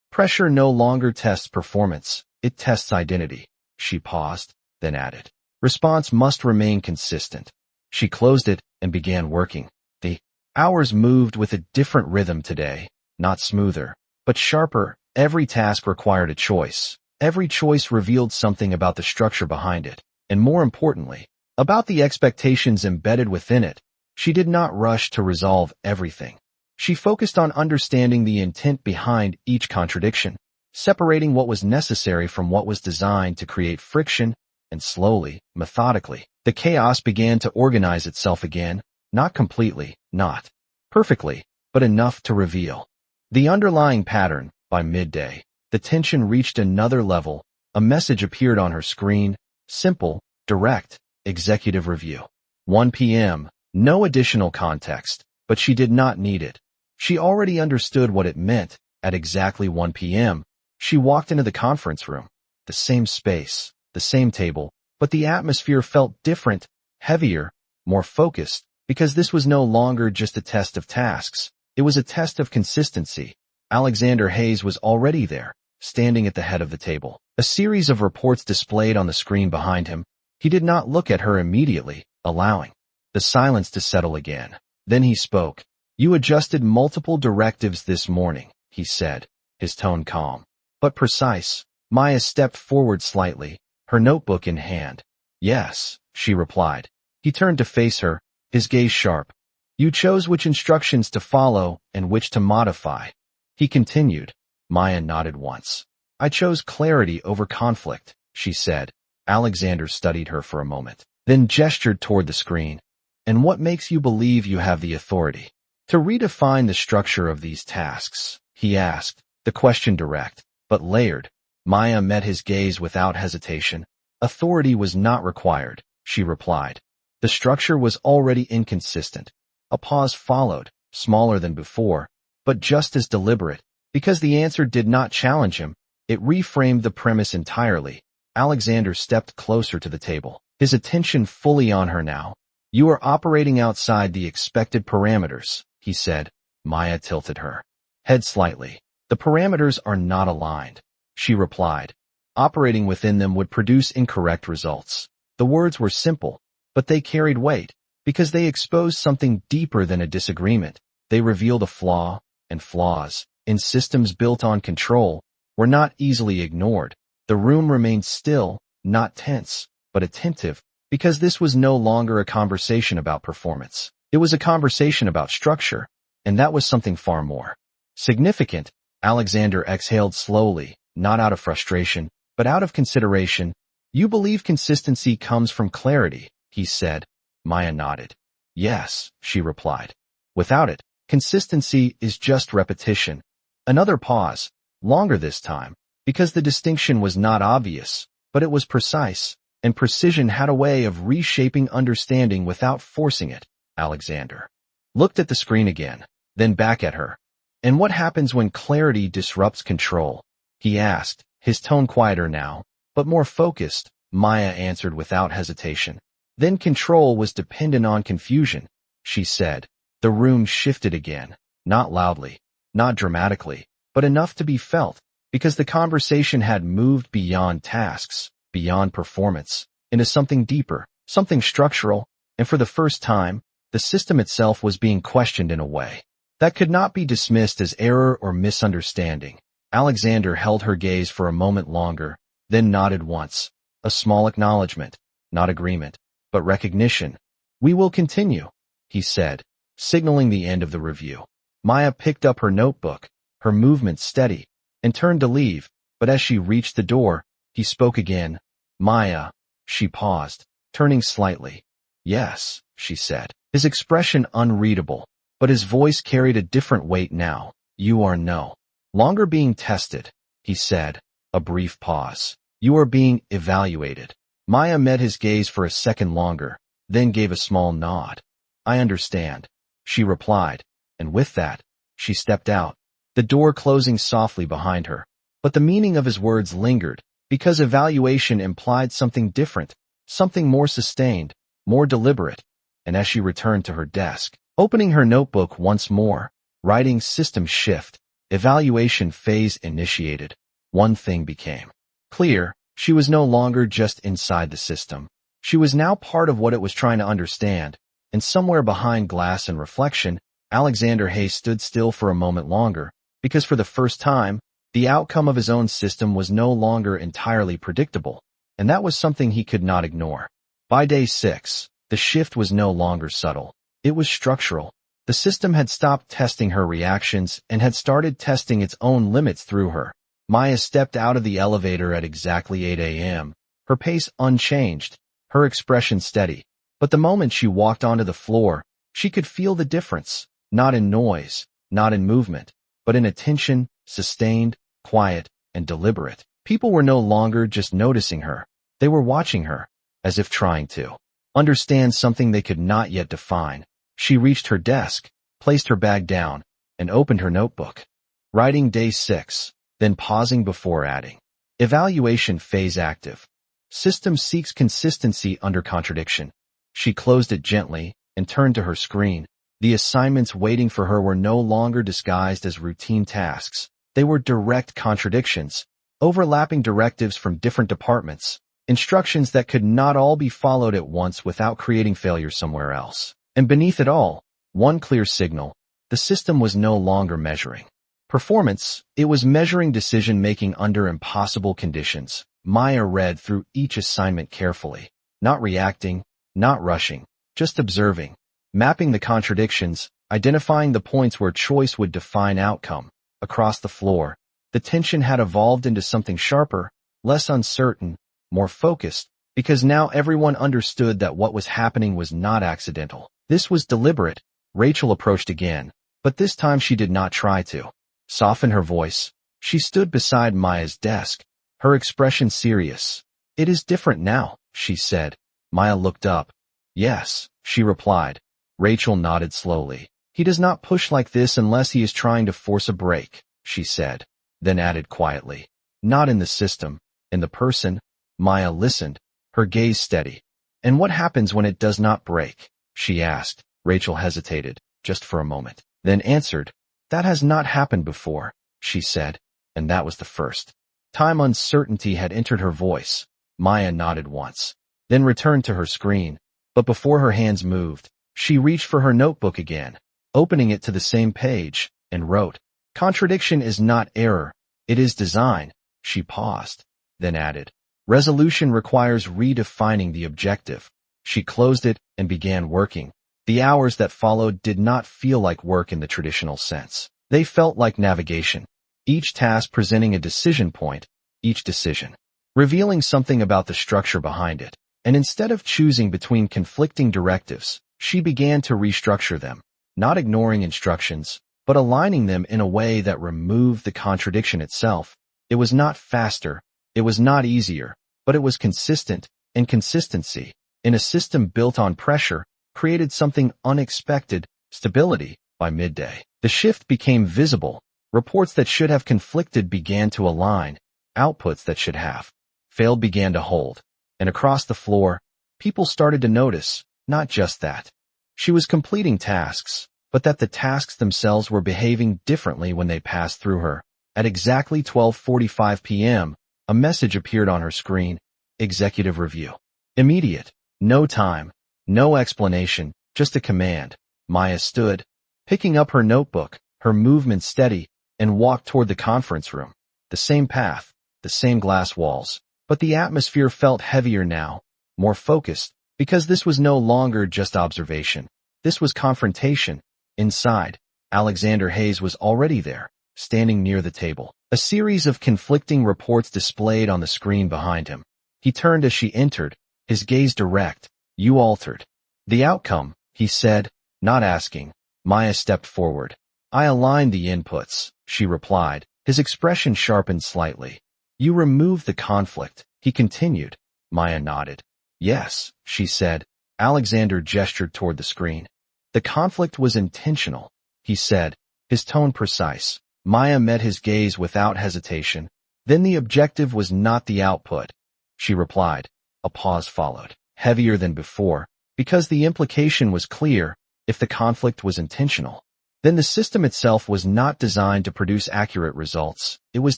"Pressure no longer tests performance, it tests identity." She paused, then added, "Response must remain consistent." She closed it and began working. The hours moved with a different rhythm today, not smoother, but sharper. Every task required a choice. Every choice revealed something about the structure behind it, and more importantly, about the expectations embedded within it. She did not rush to resolve everything. She focused on understanding the intent behind each contradiction, separating what was necessary from what was designed to create friction, and slowly, methodically, the chaos began to organize itself again, not completely, not perfectly, but enough to reveal the underlying pattern. By midday, the tension reached another level. A message appeared on her screen, simple, direct, executive review. 1 p.m., no additional context, but she did not need it. She already understood what it meant. At exactly 1 p.m., she walked into the conference room. The same space, the same table, but the atmosphere felt different, heavier, more focused, because this was no longer just a test of tasks. It was a test of consistency. Alexander Hayes was already there, standing at the head of the table. A series of reports displayed on the screen behind him. He did not look at her immediately, allowing the silence to settle again. Then he spoke. "You adjusted multiple directives this morning," he said, his tone calm, but precise. Maya stepped forward slightly, her notebook in hand. "Yes," she replied. He turned to face her, his gaze sharp. "You chose which instructions to follow and which to modify." He continued. Maya nodded once. "I chose clarity over conflict," she said. Alexander studied her for a moment, then gestured toward the screen. "And what makes you believe you have the authority to redefine the structure of these tasks?" he asked, the question direct, but layered. Maya met his gaze without hesitation. "Authority was not required," she replied. "The structure was already inconsistent." A pause followed, smaller than before, but just as deliberate. Because the answer did not challenge him, it reframed the premise entirely. Alexander stepped closer to the table, his attention fully on her now. "You are operating outside the expected parameters," he said. Maya tilted her head slightly. "The parameters are not aligned," she replied. operating within them would produce incorrect results. The words were simple, but they carried weight, because they exposed something deeper than a disagreement. They revealed a flaw, and flaws, in systems built on control, were not easily ignored. The room remained still, not tense, but attentive, because this was no longer a conversation about performance. It was a conversation about structure, and that was something far more significant. Alexander exhaled slowly, not out of frustration, but out of consideration. You believe consistency comes from clarity, he said. Maya nodded. Yes, she replied. Without it, consistency is just repetition. Another pause, longer this time, because the distinction was not obvious, but it was precise, and precision had a way of reshaping understanding without forcing it. Alexander looked at the screen again, then back at her. And what happens when clarity disrupts control? He asked, his tone quieter now, but more focused. Maya answered without hesitation. Then control was dependent on confusion, she said. The room shifted again, not loudly, not dramatically, but enough to be felt, because the conversation had moved beyond tasks, beyond performance, into something deeper, something structural, and for the first time, the system itself was being questioned in a way that could not be dismissed as error or misunderstanding. Alexander held her gaze for a moment longer, then nodded once, a small acknowledgement, not agreement, but recognition. We will continue, he said, signaling the end of the review. Maya picked up her notebook, her movement steady, and turned to leave, but as she reached the door, he spoke again. Maya, she paused, turning slightly. Yes, she said, his expression unreadable, but his voice carried a different weight now. You are no longer being tested, he said, a brief pause. You are being evaluated. Maya met his gaze for a second longer, then gave a small nod. I understand, she replied, and with that, she stepped out, the door closing softly behind her. But the meaning of his words lingered, because evaluation implied something different, something more sustained, more deliberate. And as she returned to her desk, opening her notebook once more, writing system shift, evaluation phase initiated, one thing became clear. She was no longer just inside the system. She was now part of what it was trying to understand, and somewhere behind glass and reflection, Alexander Hayes stood still for a moment longer, because for the first time, the outcome of his own system was no longer entirely predictable, and that was something he could not ignore. By day 6, the shift was no longer subtle. It was structural. The system had stopped testing her reactions and had started testing its own limits through her. Maya stepped out of the elevator at exactly 8 a.m., her pace unchanged, her expression steady. But the moment she walked onto the floor, she could feel the difference, not in noise, not in movement, but in attention, sustained, quiet, and deliberate. People were no longer just noticing her. They were watching her, as if trying to understand something they could not yet define. She reached her desk, placed her bag down, and opened her notebook. Writing day 6, then pausing before adding. Evaluation phase active. System seeks consistency under contradiction. She closed it gently and turned to her screen. The assignments waiting for her were no longer disguised as routine tasks. They were direct contradictions, overlapping directives from different departments, instructions that could not all be followed at once without creating failure somewhere else. And beneath it all, one clear signal: the system was no longer measuring performance, it was measuring decision-making under impossible conditions. Maya read through each assignment carefully, not reacting, not rushing, just observing, mapping the contradictions, identifying the points where choice would define outcome. Across the floor, the tension had evolved into something sharper, less uncertain, more focused, because now everyone understood that what was happening was not accidental. This was deliberate. Rachel approached again, but this time she did not try to soften her voice. She stood beside Maya's desk, her expression serious. It is different now, she said. Maya looked up. Yes, she replied. Rachel nodded slowly. He does not push like this unless he is trying to force a break, she said, then added quietly. Not in the system, in the person. Maya listened, her gaze steady. And what happens when it does not break? She asked. Rachel hesitated, just for a moment, then answered. That has not happened before, she said, and that was the first Time uncertainty had entered her voice. Maya nodded once, then returned to her screen, but before her hands moved, she reached for her notebook again, opening it to the same page, and wrote, "Contradiction is not error, it is design." She paused, then added, "Resolution requires redefining the objective." She closed it and began working. The hours that followed did not feel like work in the traditional sense. They felt like navigation, each task presenting a decision point, each decision revealing something about the structure behind it. And instead of choosing between conflicting directives, she began to restructure them, not ignoring instructions, but aligning them in a way that removed the contradiction itself. It was not faster, it was not easier, but it was consistent, and consistency, in a system built on pressure, created something unexpected: stability. By midday, the shift became visible. Reports that should have conflicted began to align. Outputs that should have failed began to hold. And across the floor, people started to notice, not just that she was completing tasks, but that the tasks themselves were behaving differently when they passed through her. At exactly 12:45 p.m., a message appeared on her screen: executive review. Immediate. No time, no explanation, just a command. Maya stood, picking up her notebook, her movement steady, and walked toward the conference room. The same path, the same glass walls, but the atmosphere felt heavier now, more focused, because this was no longer just observation. This was confrontation. Inside, Alexander Hayes was already there, standing near the table. A series of conflicting reports displayed on the screen behind him. He turned as she entered, his gaze direct. "You altered the outcome," he said, not asking. Maya stepped forward. "I aligned the inputs," she replied, his expression sharpened slightly. "You removed the conflict," he continued. Maya nodded. "Yes," she said. Alexander gestured toward the screen. "The conflict was intentional," he said, his tone precise. Maya met his gaze without hesitation. "Then the objective was not the output," she replied. A pause followed, heavier than before, because the implication was clear. If the conflict was intentional, then the system itself was not designed to produce accurate results. It was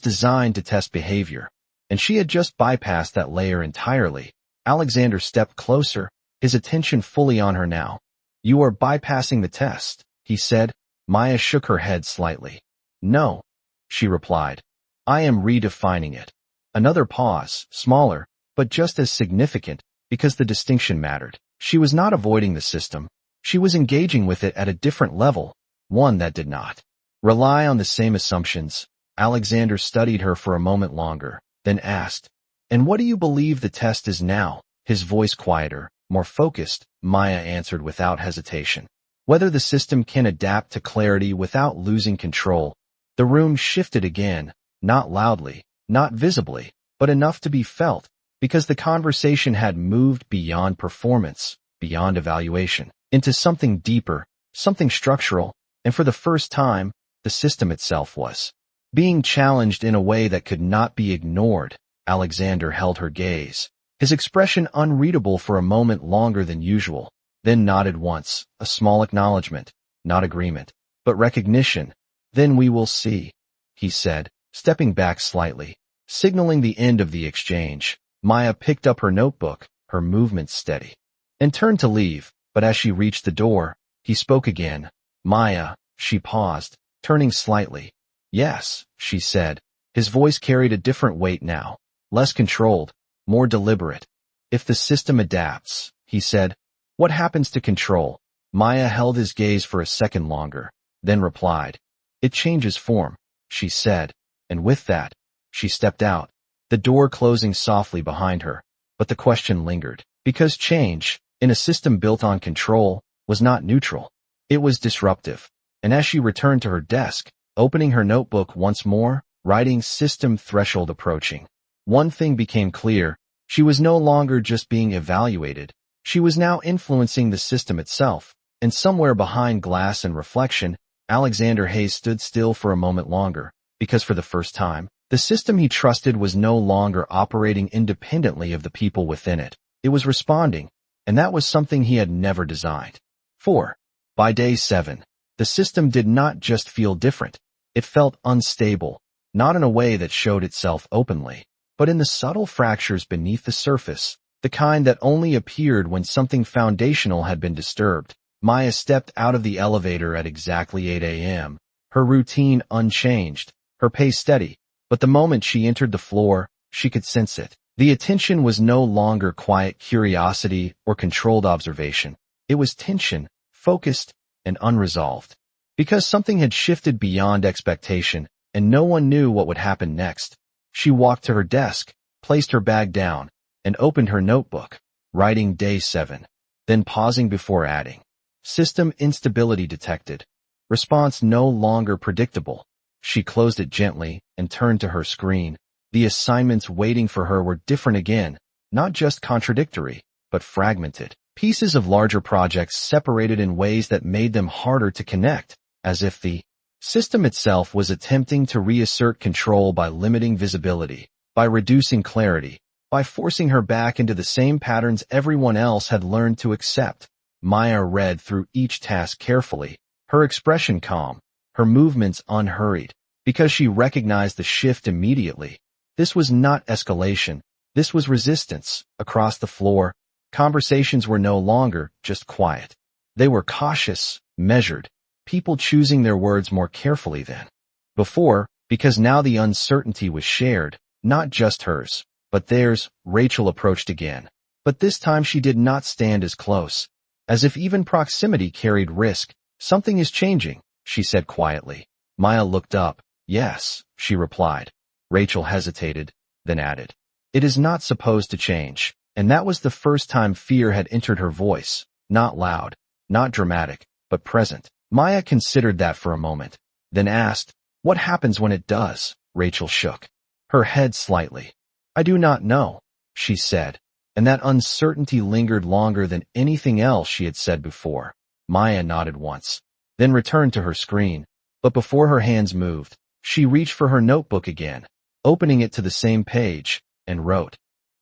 designed to test behavior. And she had just bypassed that layer entirely. Alexander stepped closer, his attention fully on her now. "You are bypassing the test," he said. Maya shook her head slightly. "No," she replied. "I am redefining it." Another pause, smaller, but just as significant, because the distinction mattered. She was not avoiding the system. She was engaging with it at a different level, one that did not rely on the same assumptions. Alexander studied her for a moment longer, then asked, "And what do you believe the test is now?" His voice quieter, more focused. Maya answered without hesitation. "Whether the system can adapt to clarity without losing control." The room shifted again, not loudly, not visibly, but enough to be felt, because the conversation had moved beyond performance, beyond evaluation, into something deeper, something structural, and for the first time, the system itself was being challenged in a way that could not be ignored. Alexander held her gaze, his expression unreadable for a moment longer than usual, then nodded once, a small acknowledgement, not agreement, but recognition. "Then we will see," he said, stepping back slightly, signaling the end of the exchange. Maya picked up her notebook, her movement steady, and turned to leave, but as she reached the door, he spoke again. "Maya," she paused, turning slightly. "Yes," she said. His voice carried a different weight now, less controlled, more deliberate. "If the system adapts," he said, "what happens to control?" Maya held his gaze for a second longer, then replied, "It changes form," she said, and with that, she stepped out, the door closing softly behind her. But the question lingered, because change, in a system built on control, was not neutral. It was disruptive. And as she returned to her desk, opening her notebook once more, writing "system threshold approaching," one thing became clear: she was no longer just being evaluated, she was now influencing the system itself. And somewhere behind glass and reflection, Alexander Hayes stood still for a moment longer, because for the first time, the system he trusted was no longer operating independently of the people within it. It was responding, and that was something he had never designed. 4. By day 7, the system did not just feel different. It felt unstable. not in a way that showed itself openly, but in the subtle fractures beneath the surface, the kind that only appeared when something foundational had been disturbed. Maya stepped out of the elevator at exactly 8 a.m., her routine unchanged, her pace steady, but the moment she entered the floor, she could sense it. The attention was no longer quiet curiosity or controlled observation. It was tension, focused, and unresolved. Because something had shifted beyond expectation, and no one knew what would happen next. She walked to her desk, placed her bag down, and opened her notebook, writing day 7, then pausing before adding. System instability detected. Response no longer predictable. She closed it gently and turned to her screen. The assignments waiting for her were different again, not just contradictory, but fragmented. Pieces of larger projects separated in ways that made them harder to connect, as if the system itself was attempting to reassert control by limiting visibility, by reducing clarity, by forcing her back into the same patterns everyone else had learned to accept. Maya read through each task carefully, her expression calm, her movements unhurried, because she recognized the shift immediately. This was not escalation. This was resistance. Across the floor, conversations were no longer just quiet. They were cautious, measured, people choosing their words more carefully than before, because now the uncertainty was shared, not just hers, but theirs. Rachel approached again. But this time she did not stand as close. As if even proximity carried risk. Something is changing, she said quietly. Maya looked up. Yes, she replied. Rachel hesitated, then added, it is not supposed to change. And that was the first time fear had entered her voice, not loud, not dramatic, but present. Maya considered that for a moment, then asked, what happens when it does? Rachel shook her head slightly. I do not know, she said, and that uncertainty lingered longer than anything else she had said before. Maya nodded once, then returned to her screen, but before her hands moved, she reached for her notebook again, opening it to the same page, and wrote,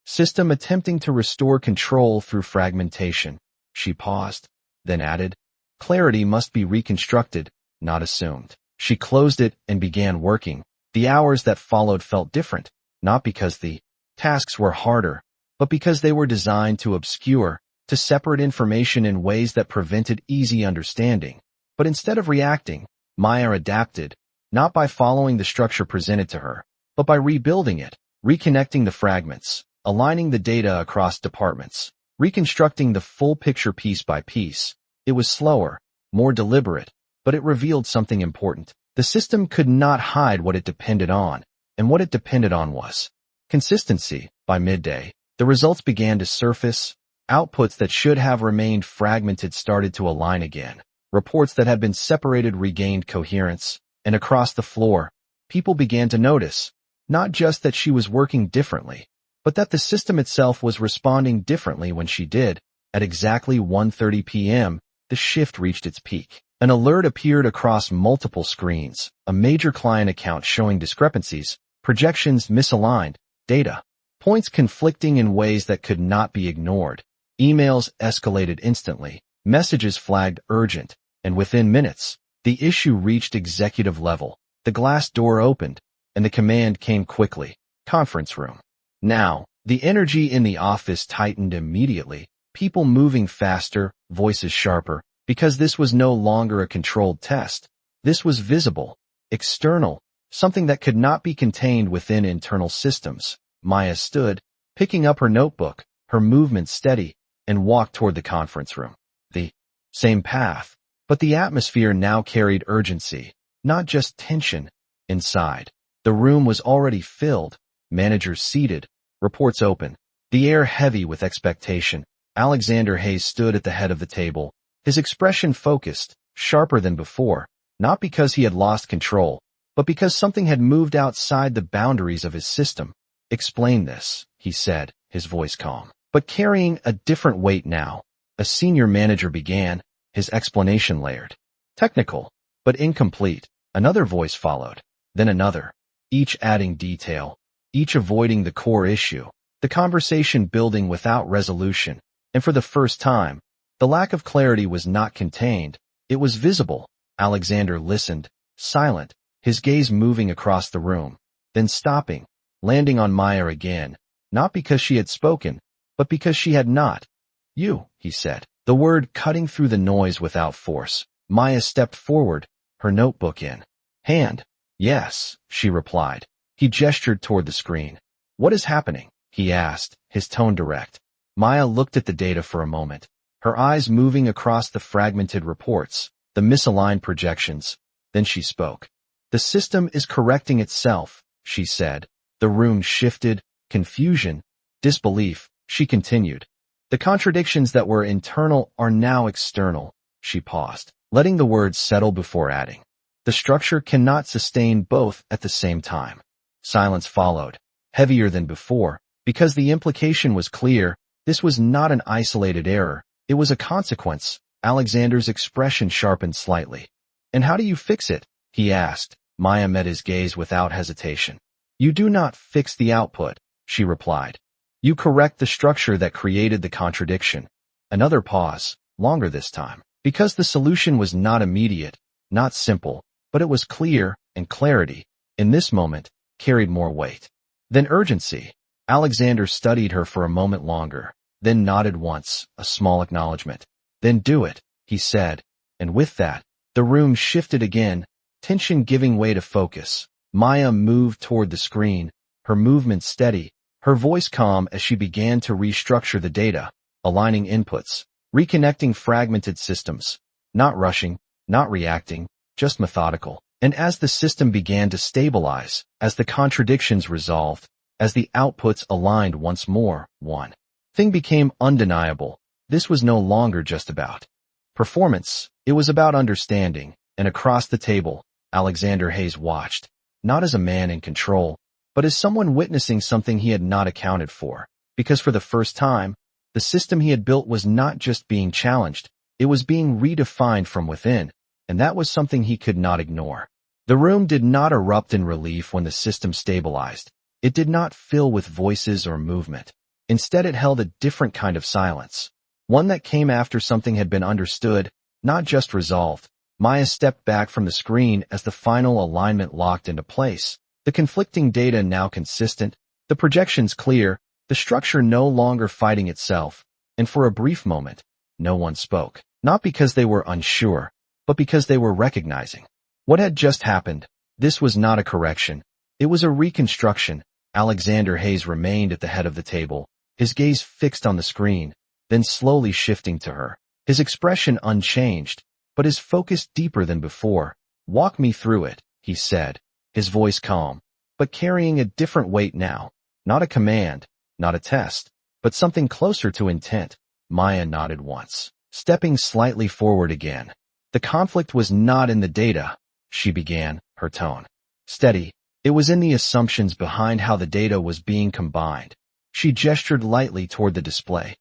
System attempting to restore control through fragmentation. She paused, then added, clarity must be reconstructed, not assumed. She closed it and began working. The hours that followed felt different, not because the tasks were harder, but because they were designed to obscure, to separate information in ways that prevented easy understanding. But instead of reacting, Maya adapted, not by following the structure presented to her, but by rebuilding it, reconnecting the fragments, aligning the data across departments, reconstructing the full picture piece by piece. It was slower, more deliberate, but it revealed something important. The system could not hide what it depended on, and what it depended on was consistency. By midday, the results began to surface. Outputs that should have remained fragmented started to align again. Reports that had been separated regained coherence, and across the floor, people began to notice, not just that she was working differently, but that the system itself was responding differently when she did. At exactly 1:30 p.m., the shift reached its peak. An alert appeared across multiple screens, a major client account showing discrepancies, projections misaligned, data points conflicting in ways that could not be ignored. Emails escalated instantly, messages flagged urgent, and within minutes, the issue reached executive level. The glass door opened, and the command came quickly. Conference room. Now, the energy in the office tightened immediately, people moving faster, voices sharper, because this was no longer a controlled test. This was visible, external, something that could not be contained within internal systems. Maya stood, picking up her notebook, her movement steady, and walked toward the conference room. The same path, but the atmosphere now carried urgency, not just tension. Inside, the room was already filled, managers seated, reports open, the air heavy with expectation. Alexander Hayes stood at the head of the table, his expression focused, sharper than before, not because he had lost control, but because something had moved outside the boundaries of his system. Explain this, he said, his voice calm, but carrying a different weight now. A senior manager began, his explanation layered. Technical, but incomplete. Another voice followed, then another, each adding detail, each avoiding the core issue, the conversation building without resolution. And for the first time, the lack of clarity was not contained, it was visible. Alexander listened, silent, his gaze moving across the room. then stopping, landing on Maya again, not because she had spoken, but because she had not. "You," he said, the word cutting through the noise without force. Maya stepped forward, her notebook in hand. "Yes," she replied. He gestured toward the screen. "What is happening?" he asked, his tone direct. Maya looked at the data for a moment, her eyes moving across the fragmented reports, the misaligned projections. Then she spoke. "The system is correcting itself," she said. The room shifted, confusion, disbelief. She continued. "The contradictions that were internal are now external." She paused, letting the words settle before adding. "The structure cannot sustain both at the same time." Silence followed, heavier than before, because the implication was clear. This was not an isolated error. It was a consequence. Alexander's expression sharpened slightly. "And how do you fix it?" he asked. Maya met his gaze without hesitation. "You do not fix the output," she replied. "You correct the structure that created the contradiction." Another pause, longer this time, because the solution was not immediate, not simple, but it was clear, and clarity, in this moment, carried more weight than urgency. Alexander studied her for a moment longer, then nodded once, a small acknowledgement. "Then do it," he said, and with that, the room shifted again, tension giving way to focus. Maya moved toward the screen, her movement steady, her voice calm as she began to restructure the data, aligning inputs, reconnecting fragmented systems, not rushing, not reacting, just methodical. And as the system began to stabilize, as the contradictions resolved, as the outputs aligned once more, one thing became undeniable. This was no longer just about performance, it was about understanding. And across the table, Alexander Hayes watched, not as a man in control, but as someone witnessing something he had not accounted for. Because for the first time, the system he had built was not just being challenged, it was being redefined from within, and that was something he could not ignore. The room did not erupt in relief when the system stabilized. It did not fill with voices or movement. Instead, it held a different kind of silence, one that came after something had been understood, not just resolved. Maya stepped back from the screen as the final alignment locked into place, the conflicting data now consistent, the projections clear, the structure no longer fighting itself, and for a brief moment, no one spoke, not because they were unsure, but because they were recognizing what had just happened. This was not a correction. It was a reconstruction. Alexander Hayes remained at the head of the table, his gaze fixed on the screen, then slowly shifting to her, his expression unchanged, but his focus deeper than before. "Walk me through it," he said, his voice calm, but carrying a different weight now. Not a command, not a test, but something closer to intent. Maya nodded once, stepping slightly forward again. "The conflict was not in the data," she began, her tone steady. "It was in the assumptions behind how the data was being combined." She gestured lightly toward the display.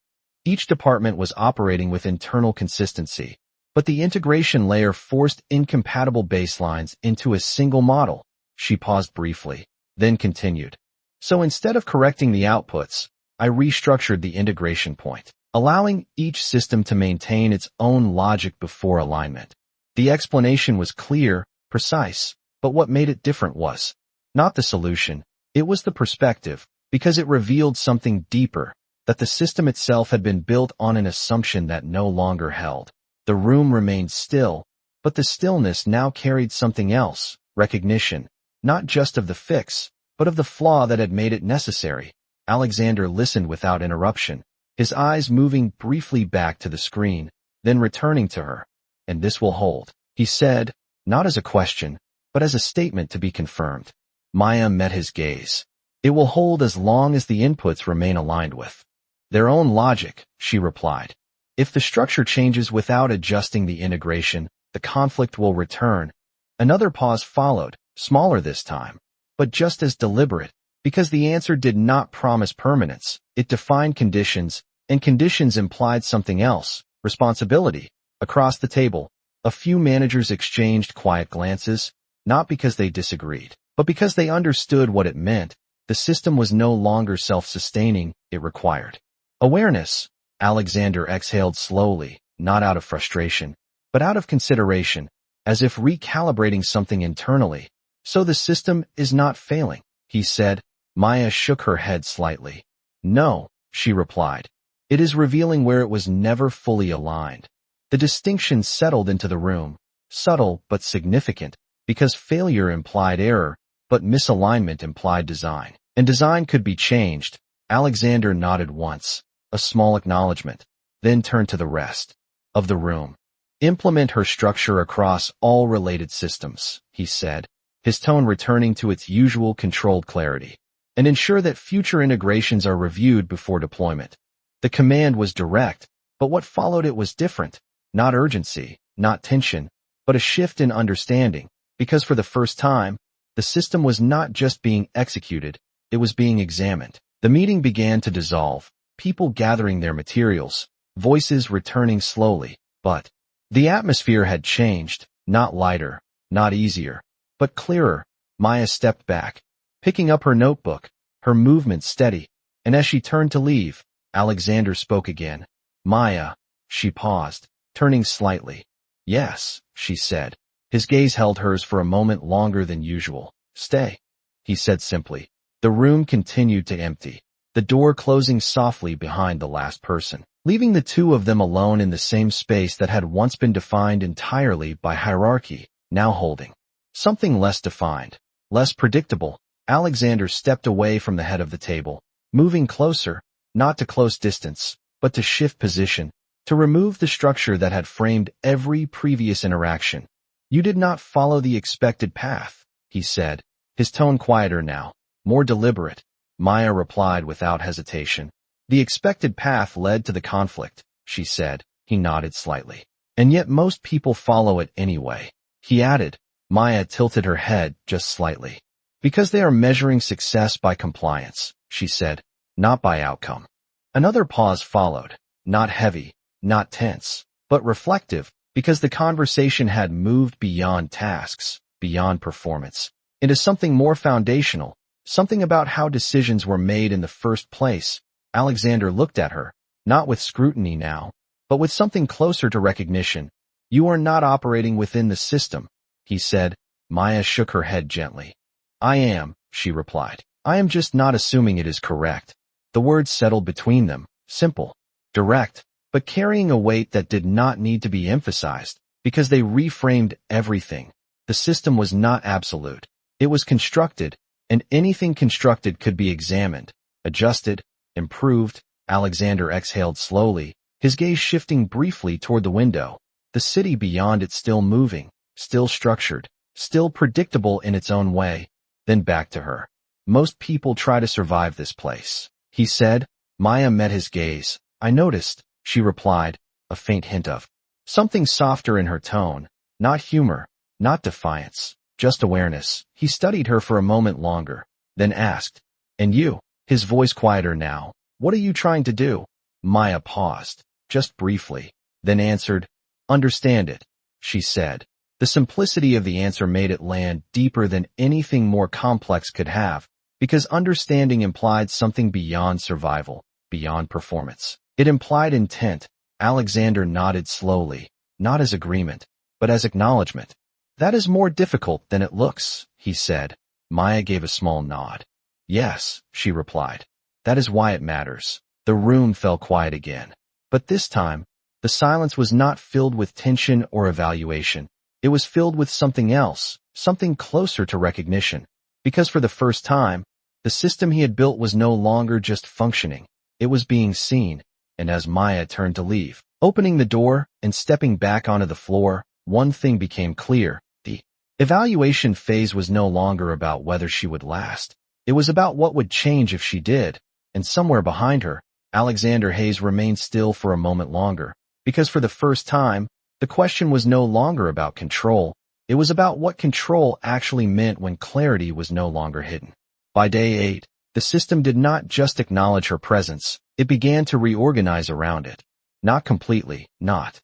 Each department was operating with internal consistency, but the integration layer forced incompatible baselines into a single model. She paused briefly, then continued. "So instead of correcting the outputs, I restructured the integration point, allowing each system to maintain its own logic before alignment." The explanation was clear, precise, but what made it different was not the solution, it was the perspective, because it revealed something deeper, that the system itself had been built on an assumption that no longer held. The room remained still, but the stillness now carried something else, recognition, not just of the fix, but of the flaw that had made it necessary. Alexander listened without interruption, his eyes moving briefly back to the screen, then returning to her. "And this will hold," he said, not as a question, but as a statement to be confirmed. Maya met his gaze. "It will hold as long as the inputs remain aligned with their own logic," she replied. "If the structure changes without adjusting the integration, the conflict will return." Another pause followed, smaller this time, but just as deliberate, because the answer did not promise permanence. It defined conditions, and conditions implied something else, responsibility. Across the table, a few managers exchanged quiet glances, not because they disagreed, but because they understood what it meant. The system was no longer self-sustaining, it required awareness. Alexander exhaled slowly, not out of frustration, but out of consideration, as if recalibrating something internally. "So the system is not failing," he said. Maya shook her head slightly. No, she replied. It is revealing where it was never fully aligned. The distinction settled into the room, subtle but significant, because failure implied error, but misalignment implied design. And design could be changed. Alexander nodded once, a small acknowledgement, then turned to the rest of the room. Implement her structure across all related systems, he said, his tone returning to its usual controlled clarity. And ensure that future integrations are reviewed before deployment. The command was direct, but what followed it was different. Not urgency, not tension, but a shift in understanding, because for the first time, the system was not just being executed, it was being examined. The meeting began to dissolve, people gathering their materials, voices returning slowly, but the atmosphere had changed, not lighter, not easier, but clearer. Maya stepped back, picking up her notebook, her movement steady, and as she turned to leave, Alexander spoke again. Maya, she paused, turning slightly. Yes, she said. His gaze held hers for a moment longer than usual. Stay, he said simply. The room continued to empty, the door closing softly behind the last person, leaving the two of them alone in the same space that had once been defined entirely by hierarchy, now holding something less defined, less predictable. Alexander stepped away from the head of the table, moving closer, not to close distance, but to shift position, to remove the structure that had framed every previous interaction. You did not follow the expected path, he said, his tone quieter now, more deliberate. Maya replied without hesitation. The expected path led to the conflict, she said. He nodded slightly. And yet most people follow it anyway, he added. Maya tilted her head just slightly. Because they are measuring success by compliance, she said, not by outcome. Another pause followed, not heavy, not tense, but reflective, because the conversation had moved beyond tasks, beyond performance, into something more foundational, something about how decisions were made in the first place. Alexander looked at her, not with scrutiny now, but with something closer to recognition. You are not operating within the system, he said. Maya shook her head gently. I am, she replied. I am just not assuming it is correct. The words settled between them, simple, direct, but carrying a weight that did not need to be emphasized, because they reframed everything. The system was not absolute. It was constructed, and anything constructed could be examined, adjusted, improved. Alexander exhaled slowly, his gaze shifting briefly toward the window, the city beyond it still moving, still structured, still predictable in its own way. Then back to her. Most people try to survive this place, he said. Maya met his gaze. I noticed, she replied, a faint hint of something softer in her tone, not humor, not defiance, just awareness. He studied her for a moment longer, then asked, and you? His voice quieter now. What are you trying to do? Maya paused, just briefly, then answered, understand it, she said. The simplicity of the answer made it land deeper than anything more complex could have, because understanding implied something beyond survival, beyond performance. It implied intent. Alexander nodded slowly, not as agreement, but as acknowledgement. That is more difficult than it looks, he said. Maya gave a small nod. Yes, she replied. That is why it matters. The room fell quiet again. But this time, the silence was not filled with tension or evaluation. It was filled with something else, something closer to recognition. Because for the first time, the system he had built was no longer just functioning. It was being seen. And as Maya turned to leave, opening the door and stepping back onto the floor, one thing became clear. The evaluation phase was no longer about whether she would last. It was about what would change if she did. And somewhere behind her, Alexander Hayes remained still for a moment longer. Because for the first time, the question was no longer about control. It was about what control actually meant when clarity was no longer hidden. By day 8, the system did not just acknowledge her presence, it began to reorganize around it. Not completely, not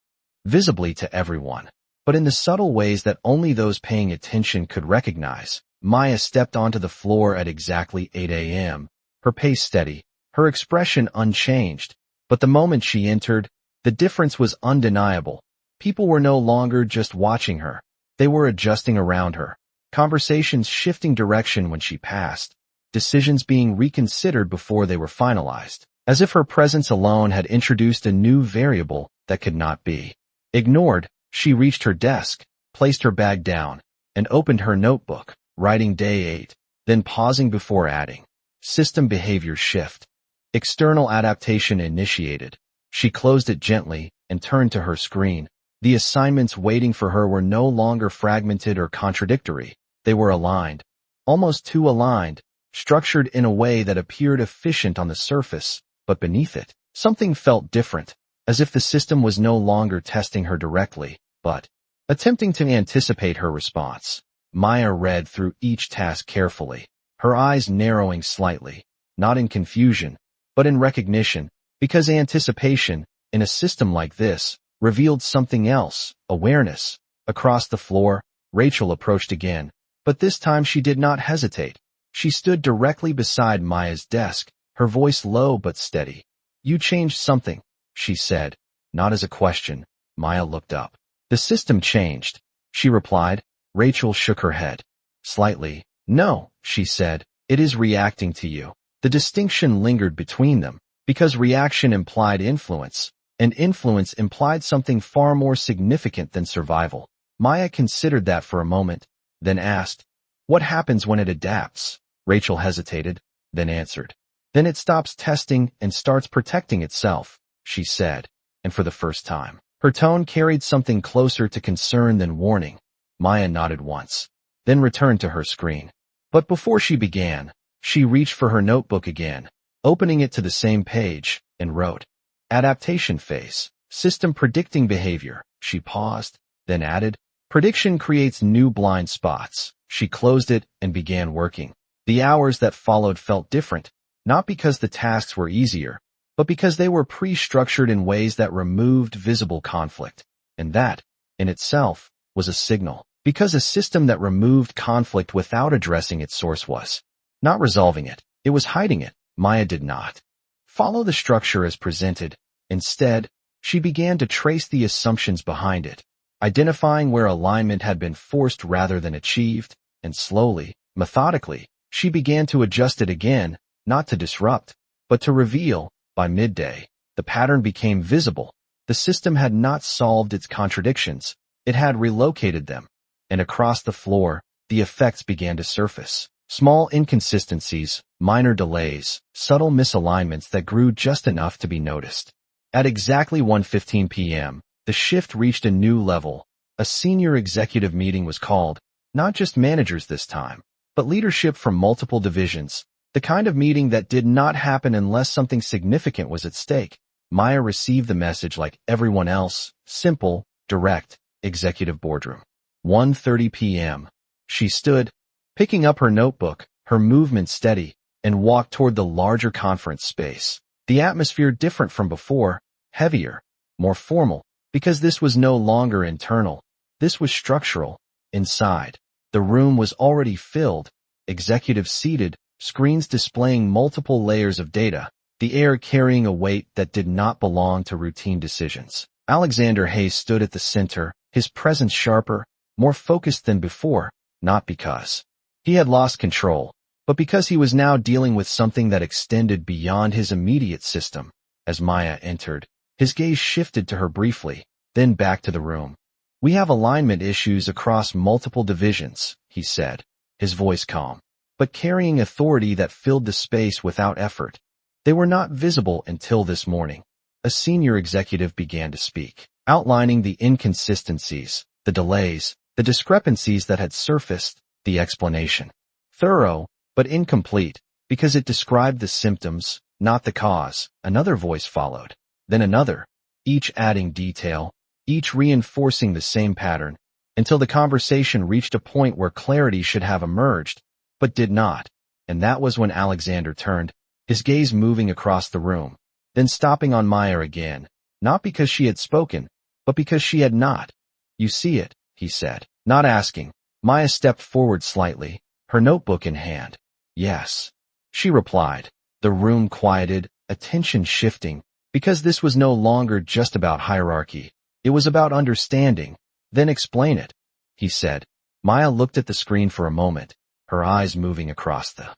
visibly to everyone, but in the subtle ways that only those paying attention could recognize. Maya stepped onto the floor at exactly 8 a.m., her pace steady, her expression unchanged. But the moment she entered, the difference was undeniable. People were no longer just watching her. They were adjusting around her. Conversations shifting direction when she passed. decisions being reconsidered before they were finalized, as if her presence alone had introduced a new variable that could not be ignored. She reached her desk, placed her bag down, and opened her notebook, writing day 8, then pausing before adding, system behavior shift. External adaptation initiated. She closed it gently and turned to her screen. The assignments waiting for her were no longer fragmented or contradictory. They were aligned, almost too aligned, structured in a way that appeared efficient on the surface, but beneath it, something felt different, as if the system was no longer testing her directly, but attempting to anticipate her response. Maya read through each task carefully, her eyes narrowing slightly, not in confusion, but in recognition, because anticipation, in a system like this, revealed something else, awareness. Across the floor, Rachel approached again, but this time she did not hesitate. She stood directly beside Maya's desk, her voice low but steady. "You changed something," she said, not as a question. Maya looked up. "The system changed," she replied. Rachel shook her head. Slightly. "No," she said, "it is reacting to you." The distinction lingered between them, because reaction implied influence, and influence implied something far more significant than survival. Maya considered that for a moment, then asked, "What happens when it adapts?" Rachel hesitated, then answered, "Then it stops testing and starts protecting itself," she said, and for the first time, her tone carried something closer to concern than warning. Maya nodded once, then returned to her screen. But before she began, she reached for her notebook again, opening it to the same page, and wrote, "Adaptation phase, system predicting behavior." She paused, then added, "Prediction creates new blind spots." She closed it and began working. The hours that followed felt different, not because the tasks were easier, but because they were pre-structured in ways that removed visible conflict. And that, in itself, was a signal, because a system that removed conflict without addressing its source was not resolving it, it was hiding it. Maya did not follow the structure as presented. Instead, she began to trace the assumptions behind it, identifying where alignment had been forced rather than achieved, and slowly, methodically, she began to adjust it again, not to disrupt, but to reveal. By midday, the pattern became visible. The system had not solved its contradictions, it had relocated them, and across the floor, the effects began to surface. Small inconsistencies, minor delays, subtle misalignments that grew just enough to be noticed. At exactly 1:15 p.m., the shift reached a new level. A senior executive meeting was called, not just managers this time, but leadership from multiple divisions, the kind of meeting that did not happen unless something significant was at stake. Maya received the message like everyone else, simple, direct, executive boardroom. 1:30 p.m. She stood, picking up her notebook, her movement steady, and walked toward the larger conference space. The atmosphere different from before, heavier, more formal, because this was no longer internal. This was structural. Inside, the room was already filled, executives seated, screens displaying multiple layers of data, the air carrying a weight that did not belong to routine decisions. Alexander Hayes stood at the center, his presence sharper, more focused than before, not because he had lost control, but because he was now dealing with something that extended beyond his immediate system. As Maya entered, his gaze shifted to her briefly, then back to the room. "We have alignment issues across multiple divisions," he said, his voice calm, but carrying authority that filled the space without effort. They were not visible until this morning. A senior executive began to speak, outlining the inconsistencies, the delays, the discrepancies that had surfaced. The explanation, thorough, but incomplete, because it described the symptoms, not the cause. Another voice followed, then another, each adding detail, each reinforcing the same pattern, until the conversation reached a point where clarity should have emerged, but did not. And that was when Alexander turned, his gaze moving across the room, then stopping on Maya again, not because she had spoken, but because she had not. "You see it," he said, not asking. Maya stepped forward slightly, her notebook in hand. "Yes," she replied. The room quieted, attention shifting, because this was no longer just about hierarchy. It was about understanding. "Then explain it," he said. Maya looked at the screen for a moment, her eyes moving across the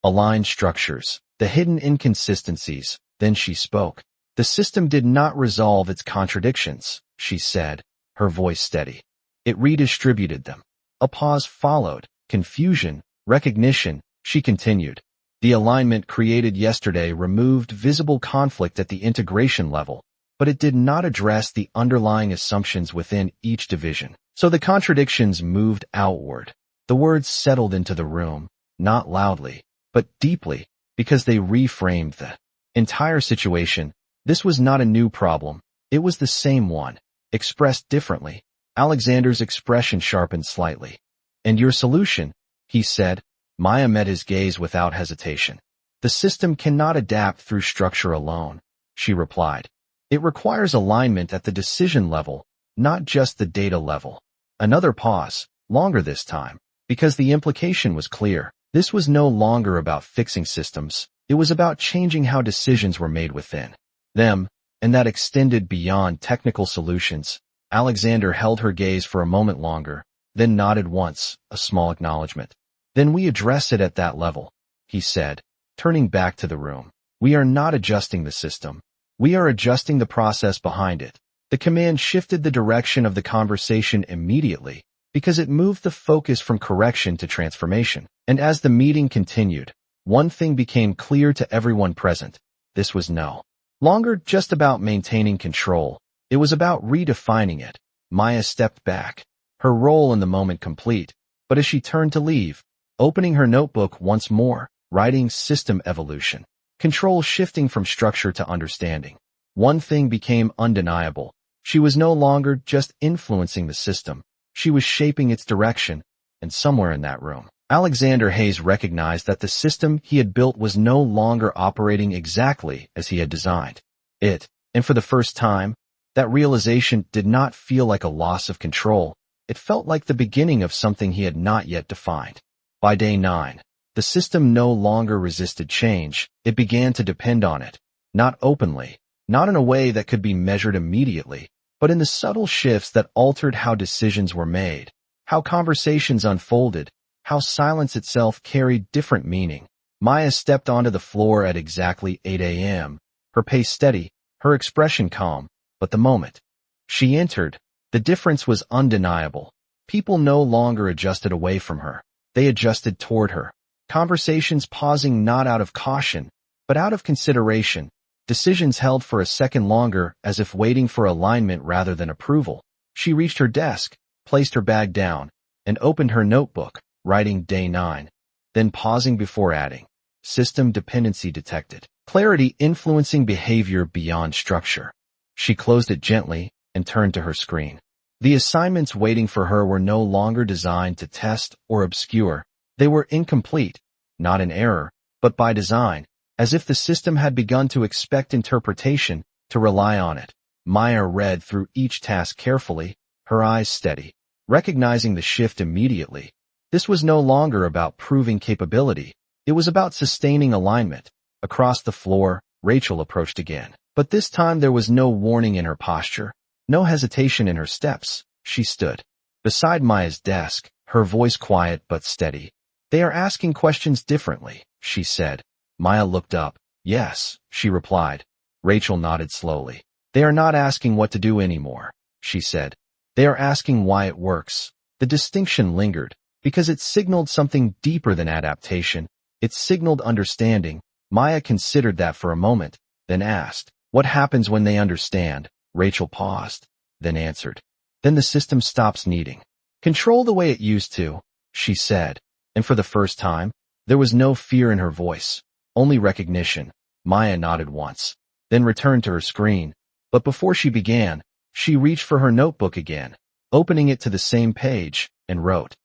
aligned structures, the hidden inconsistencies. Then she spoke. The system did not resolve its contradictions, she said, her voice steady. It redistributed them. A pause followed. Confusion, recognition, she continued. The alignment created yesterday removed visible conflict at the integration level, but it did not address the underlying assumptions within each division. So the contradictions moved outward. The words settled into the room, not loudly, but deeply, because they reframed the entire situation. This was not a new problem. It was the same one, expressed differently. Alexander's expression sharpened slightly. And your solution, he said. Maya met his gaze without hesitation. The system cannot adapt through structure alone, she replied. It requires alignment at the decision level, not just the data level. Another pause, longer this time, because the implication was clear. This was no longer about fixing systems. It was about changing how decisions were made within them, and that extended beyond technical solutions. Alexander held her gaze for a moment longer, then nodded once, a small acknowledgement. Then we address it at that level, he said, turning back to the room. We are not adjusting the system. We are adjusting the process behind it. The command shifted the direction of the conversation immediately, because it moved the focus from correction to transformation. And as the meeting continued, one thing became clear to everyone present. This was no longer just about maintaining control. It was about redefining it. Maya stepped back, her role in the moment complete, but as she turned to leave, opening her notebook once more, writing system evolution, control shifting from structure to understanding. One thing became undeniable. She was no longer just influencing the system. She was shaping its direction, and somewhere in that room, Alexander Hayes recognized that the system he had built was no longer operating exactly as he had designed it, and for the first time, that realization did not feel like a loss of control. It felt like the beginning of something he had not yet defined. By day 9, the system no longer resisted change. It began to depend on it, not openly, not in a way that could be measured immediately, but in the subtle shifts that altered how decisions were made, how conversations unfolded, how silence itself carried different meaning. Maya stepped onto the floor at exactly 8 a.m., her pace steady, her expression calm, but the moment she entered, the difference was undeniable. People no longer adjusted away from her. They adjusted toward her. Conversations pausing not out of caution, but out of consideration. Decisions held for a second longer as if waiting for alignment rather than approval. She reached her desk, placed her bag down, and opened her notebook, writing day 9, then pausing before adding, system dependency detected, clarity influencing behavior beyond structure. She closed it gently and turned to her screen. The assignments waiting for her were no longer designed to test or obscure. They were incomplete, not an error, but by design, as if the system had begun to expect interpretation, to rely on it. Maya read through each task carefully, her eyes steady, recognizing the shift immediately. This was no longer about proving capability. It was about sustaining alignment. Across the floor, Rachel approached again. But this time there was no warning in her posture, no hesitation in her steps. She stood beside Maya's desk, her voice quiet but steady. They are asking questions differently, she said. Maya looked up. Yes, she replied. Rachel nodded slowly. They are not asking what to do anymore, she said. They are asking why it works. The distinction lingered, because it signaled something deeper than adaptation. It signaled understanding. Maya considered that for a moment, then asked, what happens when they understand? Rachel paused, then answered. Then the system stops needing control the way it used to, she said. And for the first time, there was no fear in her voice, only recognition. Maya nodded once, then returned to her screen. But before she began, she reached for her notebook again, opening it to the same page, and wrote,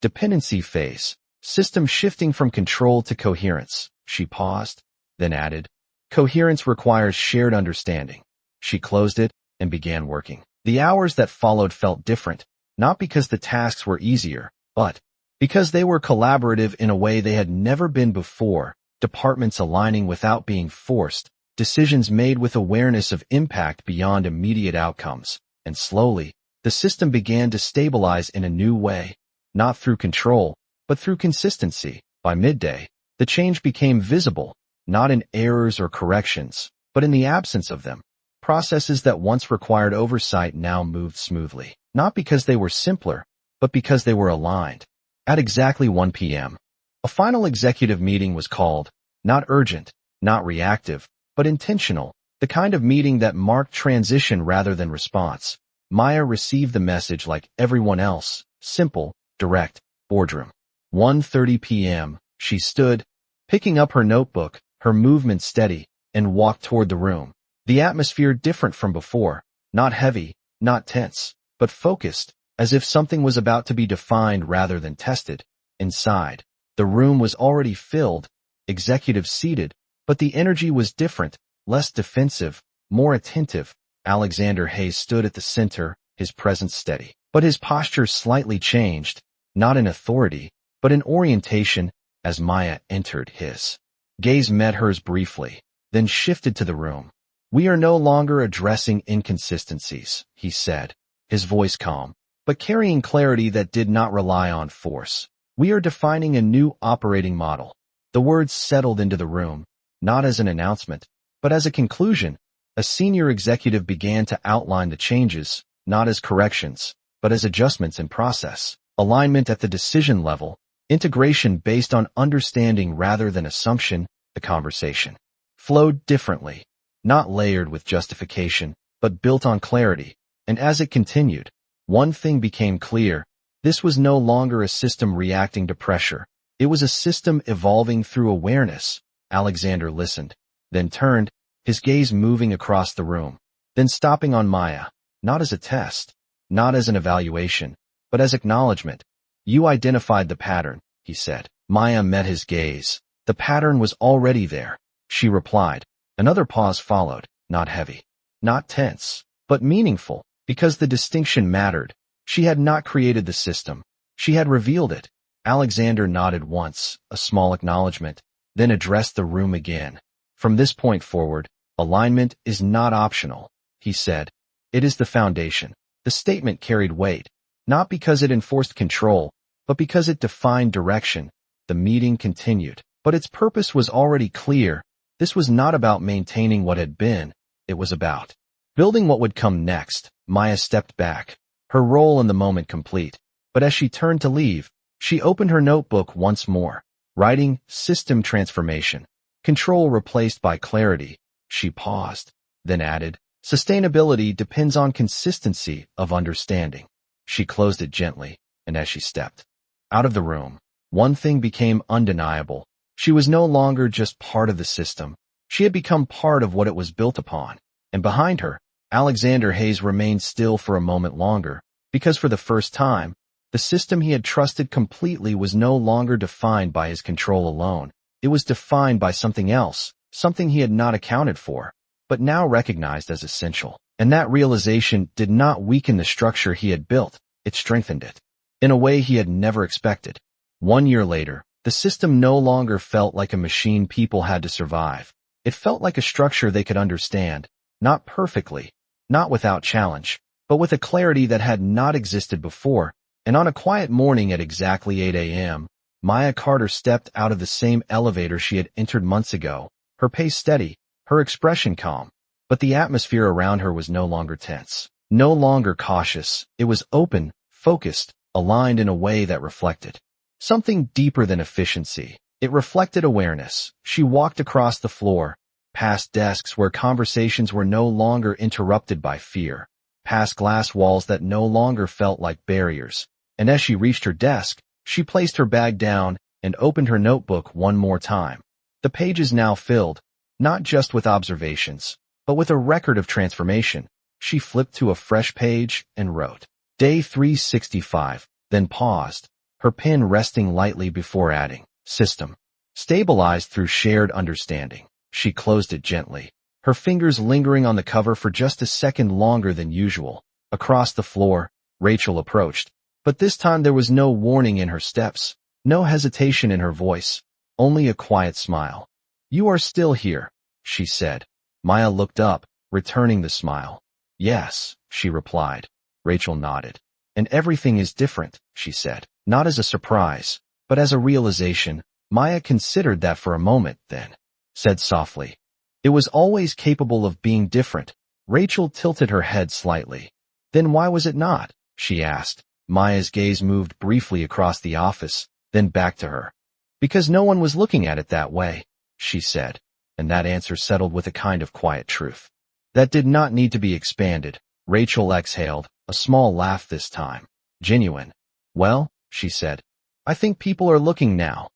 Dependency phase, system shifting from control to coherence. She paused, then added, Coherence requires shared understanding. She closed it and began working. The hours that followed felt different, not because the tasks were easier, but because they were collaborative in a way they had never been before, departments aligning without being forced, decisions made with awareness of impact beyond immediate outcomes, and slowly, the system began to stabilize in a new way, not through control, but through consistency. By midday, The change became visible, not in errors or corrections, but in the absence of them. Processes that once required oversight now moved smoothly, not because they were simpler, but because they were aligned. At exactly 1 p.m., a final executive meeting was called, not urgent, not reactive, but intentional, the kind of meeting that marked transition rather than response. Maya received the message like everyone else, simple, direct, boardroom. 1:30 p.m., she stood, picking up her notebook, her movement steady, and walked toward the room. The atmosphere different from before, not heavy, not tense, but focused, as if something was about to be defined rather than tested. Inside, the room was already filled, executives seated, but the energy was different, less defensive, more attentive. Alexander Hayes stood at the center, his presence steady, but his posture slightly changed, not in authority, but in orientation. As Maya entered, his gaze met hers briefly, then shifted to the room. "We are no longer addressing inconsistencies," he said, his voice calm, but carrying clarity that did not rely on force. "We are defining a new operating model." The words settled into the room, not as an announcement, but as a conclusion. A senior executive began to outline the changes, not as corrections, but as adjustments in process, alignment at the decision level, integration based on understanding rather than assumption. The conversation flowed differently, not layered with justification, but built on clarity. And as it continued, one thing became clear: this was no longer a system reacting to pressure. It was a system evolving through awareness. Alexander listened, then turned, his gaze moving across the room, then stopping on Maya, not as a test, not as an evaluation, but as acknowledgement. "You identified the pattern," he said. Maya met his gaze. "The pattern was already there," she replied. Another pause followed, not heavy, not tense, but meaningful, because the distinction mattered. She had not created the system. She had revealed it. Alexander nodded once, a small acknowledgement, then addressed the room again. "From this point forward, alignment is not optional," he said. "It is the foundation." The statement carried weight, not because it enforced control, but because it defined direction. The meeting continued, but its purpose was already clear. This was not about maintaining what had been. It was about building what would come next. Maya stepped back, her role in the moment complete. But as she turned to leave, she opened her notebook once more, writing "system transformation." Control replaced by clarity. She paused, then added, "Sustainability depends on consistency of understanding." She closed it gently, and as she stepped out of the room, one thing became undeniable. She was no longer just part of the system. She had become part of what it was built upon. And behind her, Alexander Hayes remained still for a moment longer, because for the first time, the system he had trusted completely was no longer defined by his control alone. It was defined by something else, something he had not accounted for, but now recognized as essential. And that realization did not weaken the structure he had built, it strengthened it, in a way he had never expected. 1 year later, the system no longer felt like a machine people had to survive. It felt like a structure they could understand, not perfectly, not without challenge, but with a clarity that had not existed before. And on a quiet morning at exactly 8 a.m., Maya Carter stepped out of the same elevator she had entered months ago, her pace steady, her expression calm. But the atmosphere around her was no longer tense, no longer cautious. It was open, focused, aligned in a way that reflected something deeper than efficiency. It reflected awareness. She walked across the floor, past desks where conversations were no longer interrupted by fear, past glass walls that no longer felt like barriers. And as she reached her desk, she placed her bag down and opened her notebook one more time. The pages now filled, not just with observations, but with a record of transformation. She flipped to a fresh page and wrote, "Day 365, then paused, her pen resting lightly before adding, "System. Stabilized through shared understanding." She closed it gently, her fingers lingering on the cover for just a second longer than usual. Across the floor, Rachel approached, but this time there was no warning in her steps, no hesitation in her voice, only a quiet smile. "You are still here," she said. Maya looked up, returning the smile. "Yes," she replied. Rachel nodded. "And everything is different," she said, not as a surprise, but as a realization. Maya considered that for a moment, then said softly, "It was always capable of being different." Rachel tilted her head slightly. "Then why was it not?" she asked. Maya's gaze moved briefly across the office, then back to her. "Because no one was looking at it that way," she said, and that answer settled with a kind of quiet truth. That did not need to be expanded. Rachel exhaled, a small laugh this time. Genuine. "Well," she said, "I think people are looking now."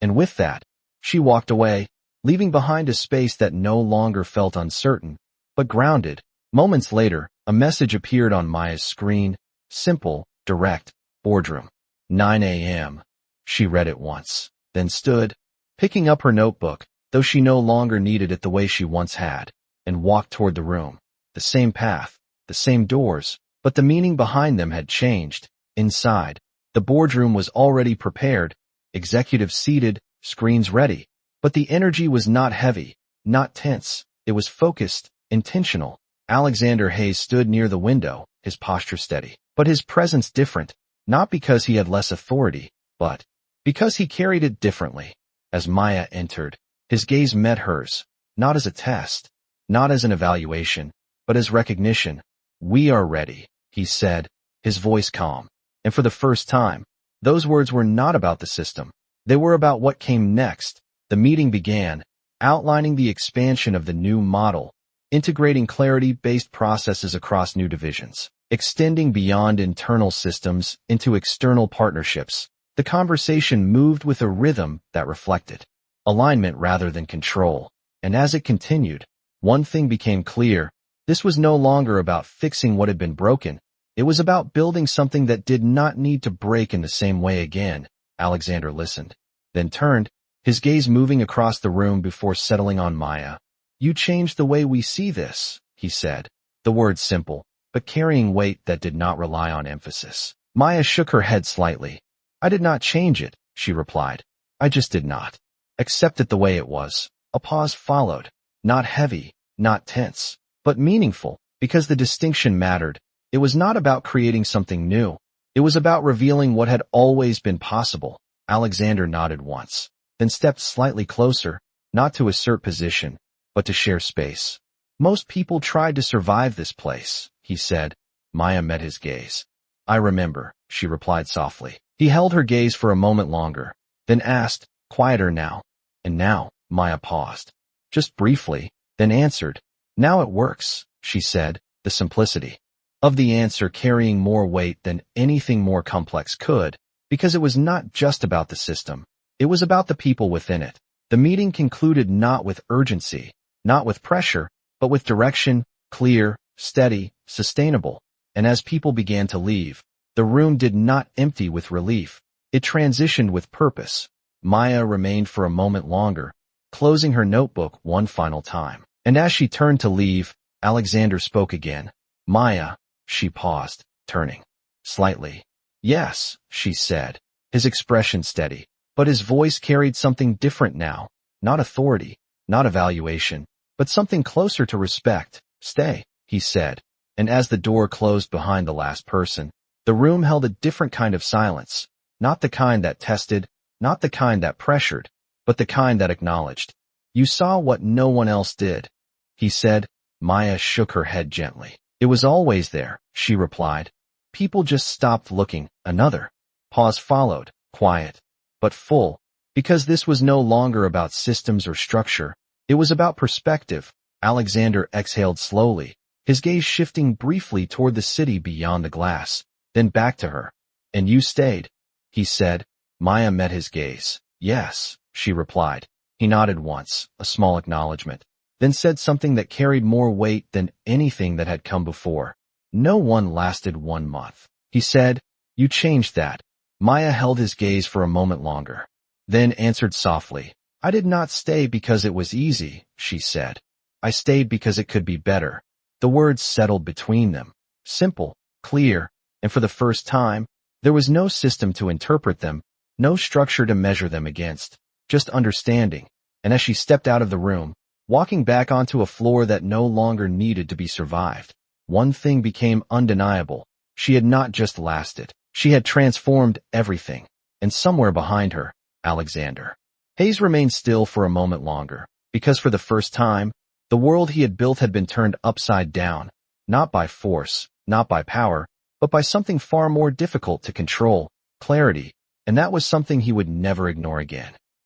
And with that, she walked away, leaving behind a space that no longer felt uncertain, but grounded. Moments later, a message appeared on Maya's screen. Simple, direct, boardroom. 9 a.m. She read it once, then stood, picking up her notebook, though she no longer needed it the way she once had, and walked toward the room. The same path, the same doors, but the meaning behind them had changed. Inside, the boardroom was already prepared, executives seated, screens ready. But the energy was not heavy, not tense. It was focused, intentional. Alexander Hayes stood near the window, his posture steady, but his presence different, not because he had less authority, but because he carried it differently. As Maya entered, his gaze met hers, not as a test, not as an evaluation, but as recognition. "We are ready," he said, his voice calm. And for the first time, those words were not about the system. They were about what came next. The meeting began, outlining the expansion of the new model, integrating clarity-based processes across new divisions, extending beyond internal systems into external partnerships. The conversation moved with a rhythm that reflected alignment rather than control. And as it continued, one thing became clear. This was no longer about fixing what had been broken. It was about building something that did not need to break in the same way again. Alexander listened, then turned, his gaze moving across the room before settling on Maya. "You changed the way we see this," he said, the words simple, but carrying weight that did not rely on emphasis. Maya shook her head slightly. "I did not change it," she replied. "I just did not accept it the way it was." A pause followed, not heavy, not tense, but meaningful, because the distinction mattered. It was not about creating something new. It was about revealing what had always been possible. Alexander nodded once, then stepped slightly closer, not to assert position, but to share space. "Most people tried to survive this place," he said. Maya met his gaze. "I remember," she replied softly. He held her gaze for a moment longer, then asked, quieter now. "And now?" Maya paused. Just briefly, then answered. "Now it works," she said, the simplicity of the answer carrying more weight than anything more complex could, because it was not just about the system. It was about the people within it. The meeting concluded not with urgency, not with pressure, but with direction, clear, steady, sustainable. And as people began to leave, the room did not empty with relief. It transitioned with purpose. Maya remained for a moment longer, closing her notebook one final time. And as she turned to leave, Alexander spoke again. "Maya," she paused, turning slightly. "Yes," she said, his expression steady, but his voice carried something different now. Not authority, not evaluation, but something closer to respect. "Stay," he said, and as the door closed behind the last person, the room held a different kind of silence, not the kind that tested, not the kind that pressured, but the kind that acknowledged. "You saw what no one else did," he said. Maya shook her head gently. "It was always there," she replied. "People just stopped looking." Another pause followed, quiet, but full, because this was no longer about systems or structure. It was about perspective. Alexander exhaled slowly, his gaze shifting briefly toward the city beyond the glass, then back to her. "And you stayed," he said. Maya met his gaze. "Yes," she replied. He nodded once, a small acknowledgement, then said something that carried more weight than anything that had come before. "No one lasted 1 month." He said, "You changed that." Maya held his gaze for a moment longer, then answered softly. "I did not stay because it was easy," she said. "I stayed because it could be better." The words settled between them, simple, clear, and for the first time, there was no system to interpret them, no structure to measure them against, just understanding. And as she stepped out of the room, walking back onto a floor that no longer needed to be survived, one thing became undeniable. She had not just lasted. She had transformed everything. And somewhere behind her, Alexander. Hayes remained still for a moment longer, because for the first time, the world he had built had been turned upside down, not by force, not by power, but by something far more difficult to control, clarity, and that was something he would never ignore again.